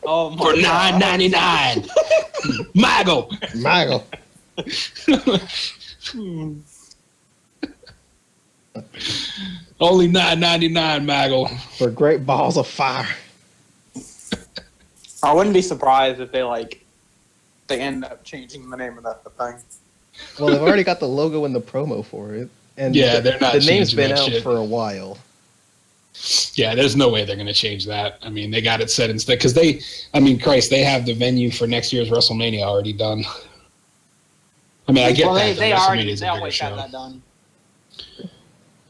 Oh my for God. $9.99." Michael. Michael. Only $9.99, Michael. For Great Balls of Fire. I wouldn't be surprised if they end up changing the name of that thing. Well, they've already got the logo and the promo for it. And Yeah, they're not the name's changing been that out shit. for a while. Yeah, there's no way they're going to change that. I mean, they got it set instead because they have the venue for next year's WrestleMania already done. I mean, I get Well, that. they WrestleMania is a bigger always have show. that done.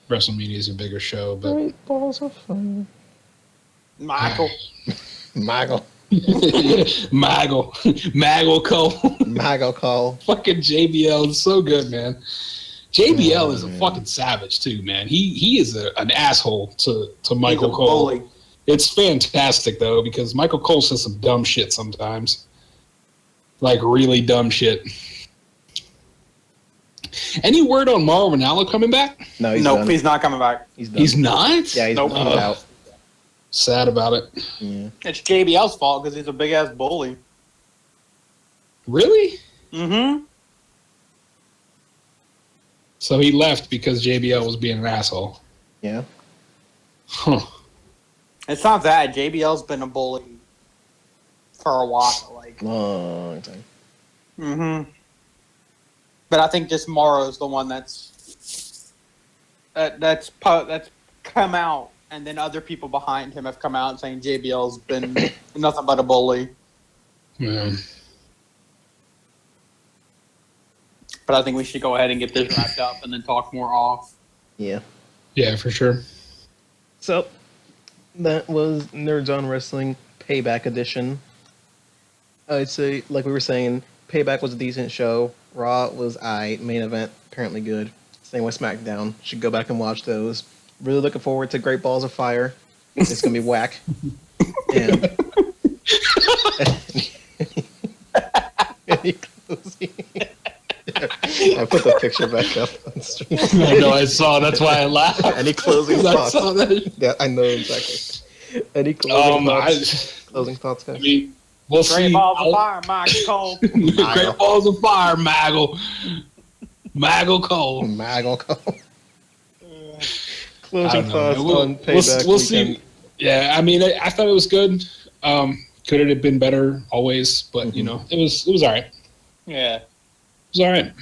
WrestleMania is a bigger show, but Great balls of fire. Michael. Maggle. Maggle Cole. Maggle Cole. Fucking JBL is so good, man. JBL is a man. fucking savage too, man. He is an asshole to Michael He's a Cole. bully. It's fantastic though because Michael Cole says some dumb shit sometimes, like really dumb shit. Any word on Mauro Ranallo coming back? No, he's Nope, done. he's not coming back. He's done. He's not. Yeah, he's Nope. out. Sad about it. Yeah. It's JBL's fault because he's a big ass bully. Really? Mm-hmm. So he left because JBL was being an asshole. Yeah. Huh. It's not that. JBL's been a bully for a while. Like, Long time. mm-hmm. But I think just Morrow's the one that's come out, and then other people behind him have come out saying JBL's been nothing but a bully. Yeah. But I think we should go ahead and get this wrapped up and then talk more off. Yeah. Yeah, for sure. So, that was Nerds on Wrestling Payback Edition. I'd say, like we were saying, Payback was a decent show. Raw was main event, apparently good. Same with SmackDown. Should go back and watch those. Really looking forward to Great Balls of Fire. It's going to be whack. And any closing... I put the picture back up on stream. I know, I saw. That's why I laughed. Any closing I thoughts? saw that. Yeah, I know exactly. Any closing thoughts? Closing thoughts, guys? I mean, we'll Great see. balls of fire, Mike Cole. Great balls of fire, Maggle. Maggle Cole. Maggle Cole. I Closing don't know, thoughts man. on Payback. We'll see. Yeah, I mean, I thought it was good. Could it have been better? Always, but you know, it was all right. It Yeah. was all right.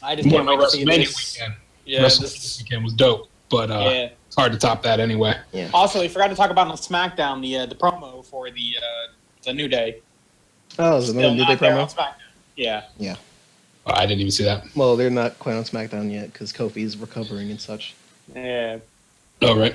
I just More can't than wait to see WrestleMania this. weekend. Yeah, WrestleMania this, weekend was dope, but yeah. it's hard to top that anyway. Also, we forgot to talk about on SmackDown the promo for the New Day. Oh, is it another New Day Not there on promo? SmackDown. Yeah. Yeah. Oh, I didn't even see that. Well, they're not quite on SmackDown yet because Kofi's recovering and such. Yeah. Oh, right.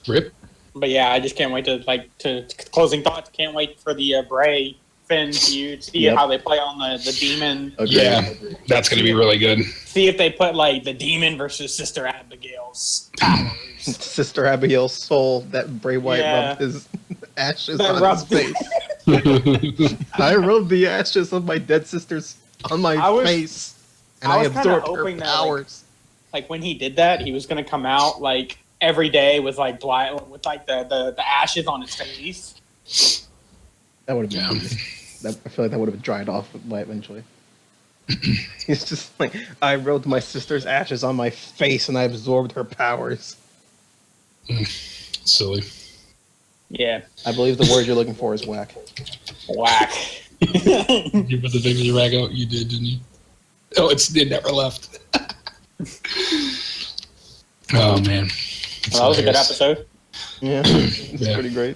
Rip. But yeah, I just can't wait to closing thoughts. Can't wait for the Bray Finn feud. See Yep. how they play on the Demon. Agreed. Yeah, that's going to be really good. See if they put like the Demon versus Sister Abigail's powers. Sister Abigail's soul that Bray Wyatt Yeah. rubbed his ashes That on rubbed- his face. I rubbed the ashes of my dead sisters on my I was- face, and I I, was kinda absorbed her hoping that, powers. Like when he did that, he was gonna come out like every day with like with like the ashes on his face. That would have Yeah. been. I feel like that would have dried off by eventually. He's just like, I rubbed my sister's ashes on my face, and I absorbed her powers. Silly. Yeah. I believe the word you're looking for is whack. Whack. You put the picture rag out? You did, didn't you? Oh, it never left. Oh, man. Well, that was a good Hilarious. episode. Yeah, it's Yeah. pretty great.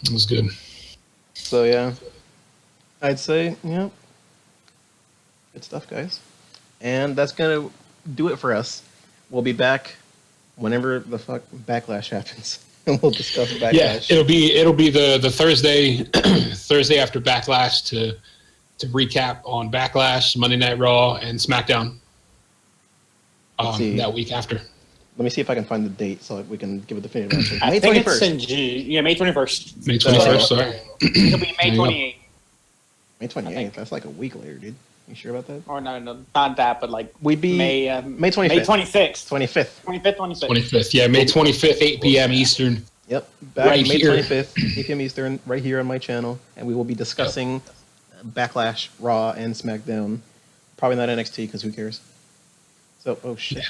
It was good. So yeah, I'd say yeah, good stuff, guys. And that's gonna do it for us. We'll be back whenever the fuck Backlash happens, and we'll discuss Backlash. Yeah, it'll be the Thursday Thursday after Backlash to recap on Backlash, Monday Night Raw, and SmackDown. Let's see. That week after. Let me see if I can find the date so we can give a definitive answer. I May think it's 21st. in June. Yeah, May 21st. May 21st, sorry. It'll be May There you go. 28th. May 28th. That's like a week later, dude. You sure about that? Or no, not that, but like We'd be May May 25th. May 26th. 25th. 25th, 26th. 25th. Yeah, May 25th, 8 p.m. Eastern. Yep. Back Right May here. 25th, 8 p.m. Eastern, right here on my channel, and we will be discussing Backlash, Raw, and SmackDown. Probably not NXT because who cares? So, oh shit.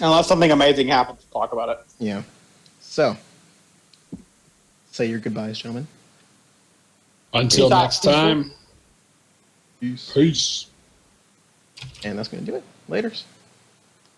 Unless something amazing happens, talk about it. Yeah. So, say your goodbyes, gentlemen. Until Peace out, next people. time. Peace. Peace. And that's going to do it. Laters.